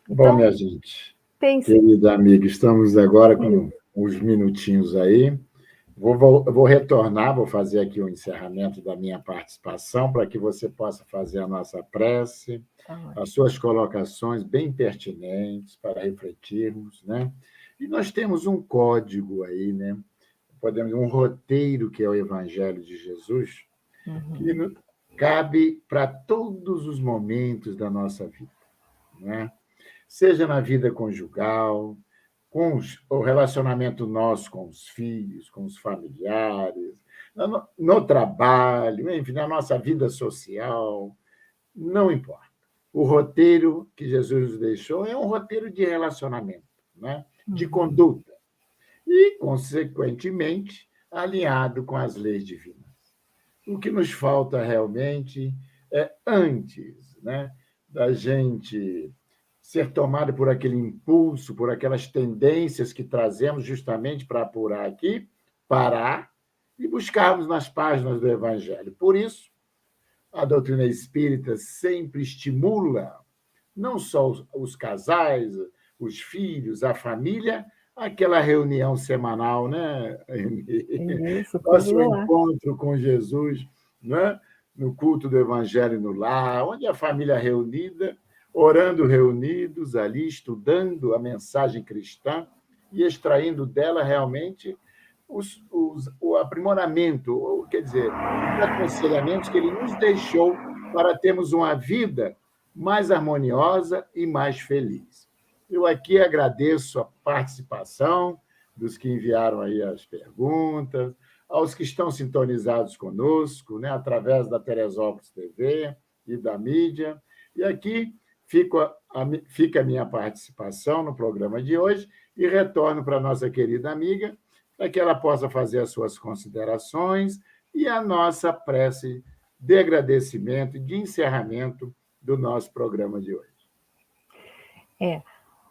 Então, bom, minha gente, pense. Querida amiga, estamos agora com uns minutinhos aí. Vou retornar, vou fazer aqui o encerramento da minha participação para que você possa fazer a nossa prece, as suas colocações bem pertinentes para refletirmos, né? E nós temos um código aí, né? Podemos um roteiro que é o Evangelho de Jesus, que cabe para todos os momentos da nossa vida, né? Seja na vida conjugal, com o relacionamento nosso com os filhos, com os familiares, no trabalho, enfim, na nossa vida social, não importa. O roteiro que Jesus nos deixou é um roteiro de relacionamento, né? De conduta, e, consequentemente, alinhado com as leis divinas. O que nos falta realmente é, antes, né, da gente ser tomado por aquele impulso, por aquelas tendências que trazemos justamente para apurar aqui, parar e buscarmos nas páginas do Evangelho. Por isso, a doutrina espírita sempre estimula não só os casais, os filhos, a família, aquela reunião semanal, né? Isso, nosso encontro com Jesus, né? No culto do Evangelho no lar, onde a família reunida, orando reunidos ali, estudando a mensagem cristã e extraindo dela realmente o aprimoramento, quer dizer, os aconselhamentos que ele nos deixou para termos uma vida mais harmoniosa e mais feliz. Eu aqui agradeço a participação dos que enviaram aí as perguntas, aos que estão sintonizados conosco, né, através da Teresópolis TV e da mídia. E aqui fica a minha participação no programa de hoje e retorno para a nossa querida amiga, para que ela possa fazer as suas considerações e a nossa prece de agradecimento e de encerramento do nosso programa de hoje.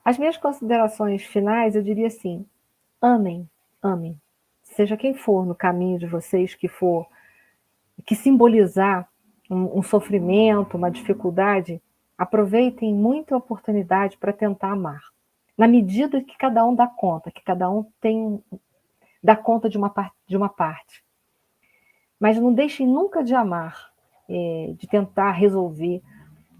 As minhas considerações finais, eu diria assim, amem. Seja quem for no caminho de vocês que simbolizar um sofrimento, uma dificuldade, aproveitem muito a oportunidade para tentar amar. Na medida que cada um dá conta, que cada um dá conta de uma parte. Mas não deixem nunca de amar, de tentar resolver.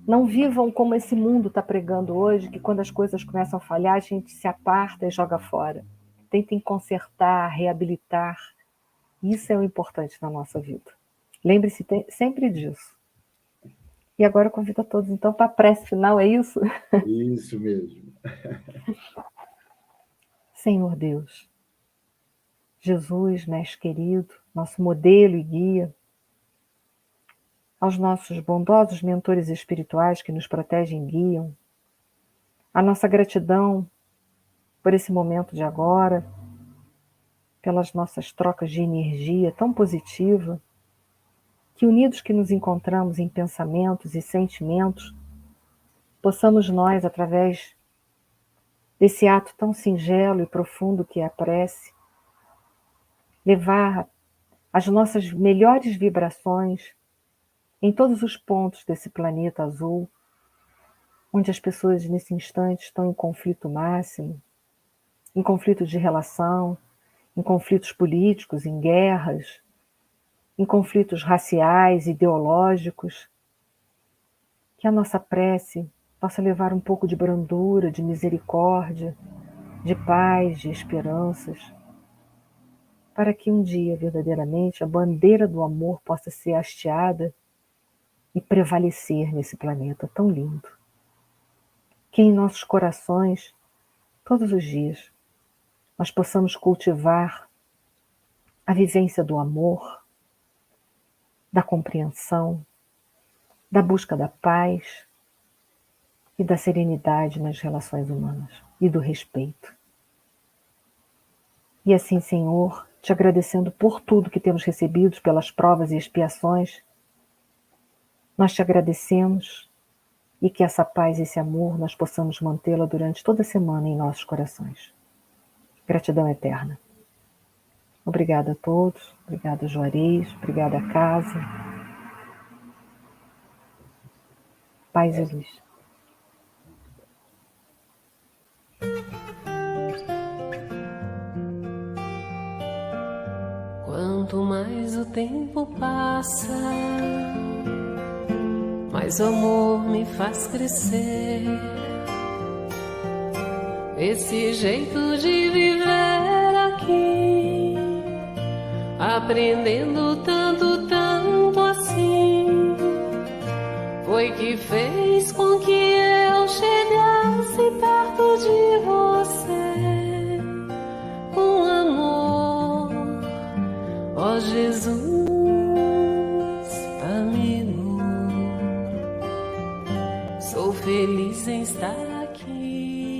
Não vivam como esse mundo está pregando hoje, que quando as coisas começam a falhar, a gente se aparta e joga fora. Tentem consertar, reabilitar. Isso é o importante na nossa vida. Lembre-se sempre disso. E agora eu convido a todos, então, para a prece final, é isso? Isso mesmo. Senhor Deus, Jesus, Mestre querido, nosso modelo e guia, aos nossos bondosos mentores espirituais que nos protegem e guiam, a nossa gratidão por esse momento de agora, pelas nossas trocas de energia tão positiva, que unidos que nos encontramos em pensamentos e sentimentos, possamos nós, através desse ato tão singelo e profundo que é a prece, levar as nossas melhores vibrações em todos os pontos desse planeta azul, onde as pessoas nesse instante estão em conflito máximo, em conflitos de relação, em conflitos políticos, em guerras, em conflitos raciais, ideológicos, que a nossa prece possa levar um pouco de brandura, de misericórdia, de paz, de esperanças, para que um dia, verdadeiramente, a bandeira do amor possa ser hasteada e prevalecer nesse planeta tão lindo. Que em nossos corações, todos os dias, nós possamos cultivar a vivência do amor, da compreensão, da busca da paz e da serenidade nas relações humanas e do respeito. E assim, Senhor, te agradecendo por tudo que temos recebido, pelas provas e expiações, nós te agradecemos e que essa paz e esse amor nós possamos mantê-la durante toda a semana em nossos corações. Gratidão eterna. Obrigada a todos, obrigada Juarez, obrigada a casa. Paz e luz. Quanto mais o tempo passa, mais o amor me faz crescer. Esse jeito de viver aqui, aprendendo tanto, tanto assim, foi que fez com que eu chegasse perto de você, com amor, ó Jesus, amigo. Sou feliz em estar aqui.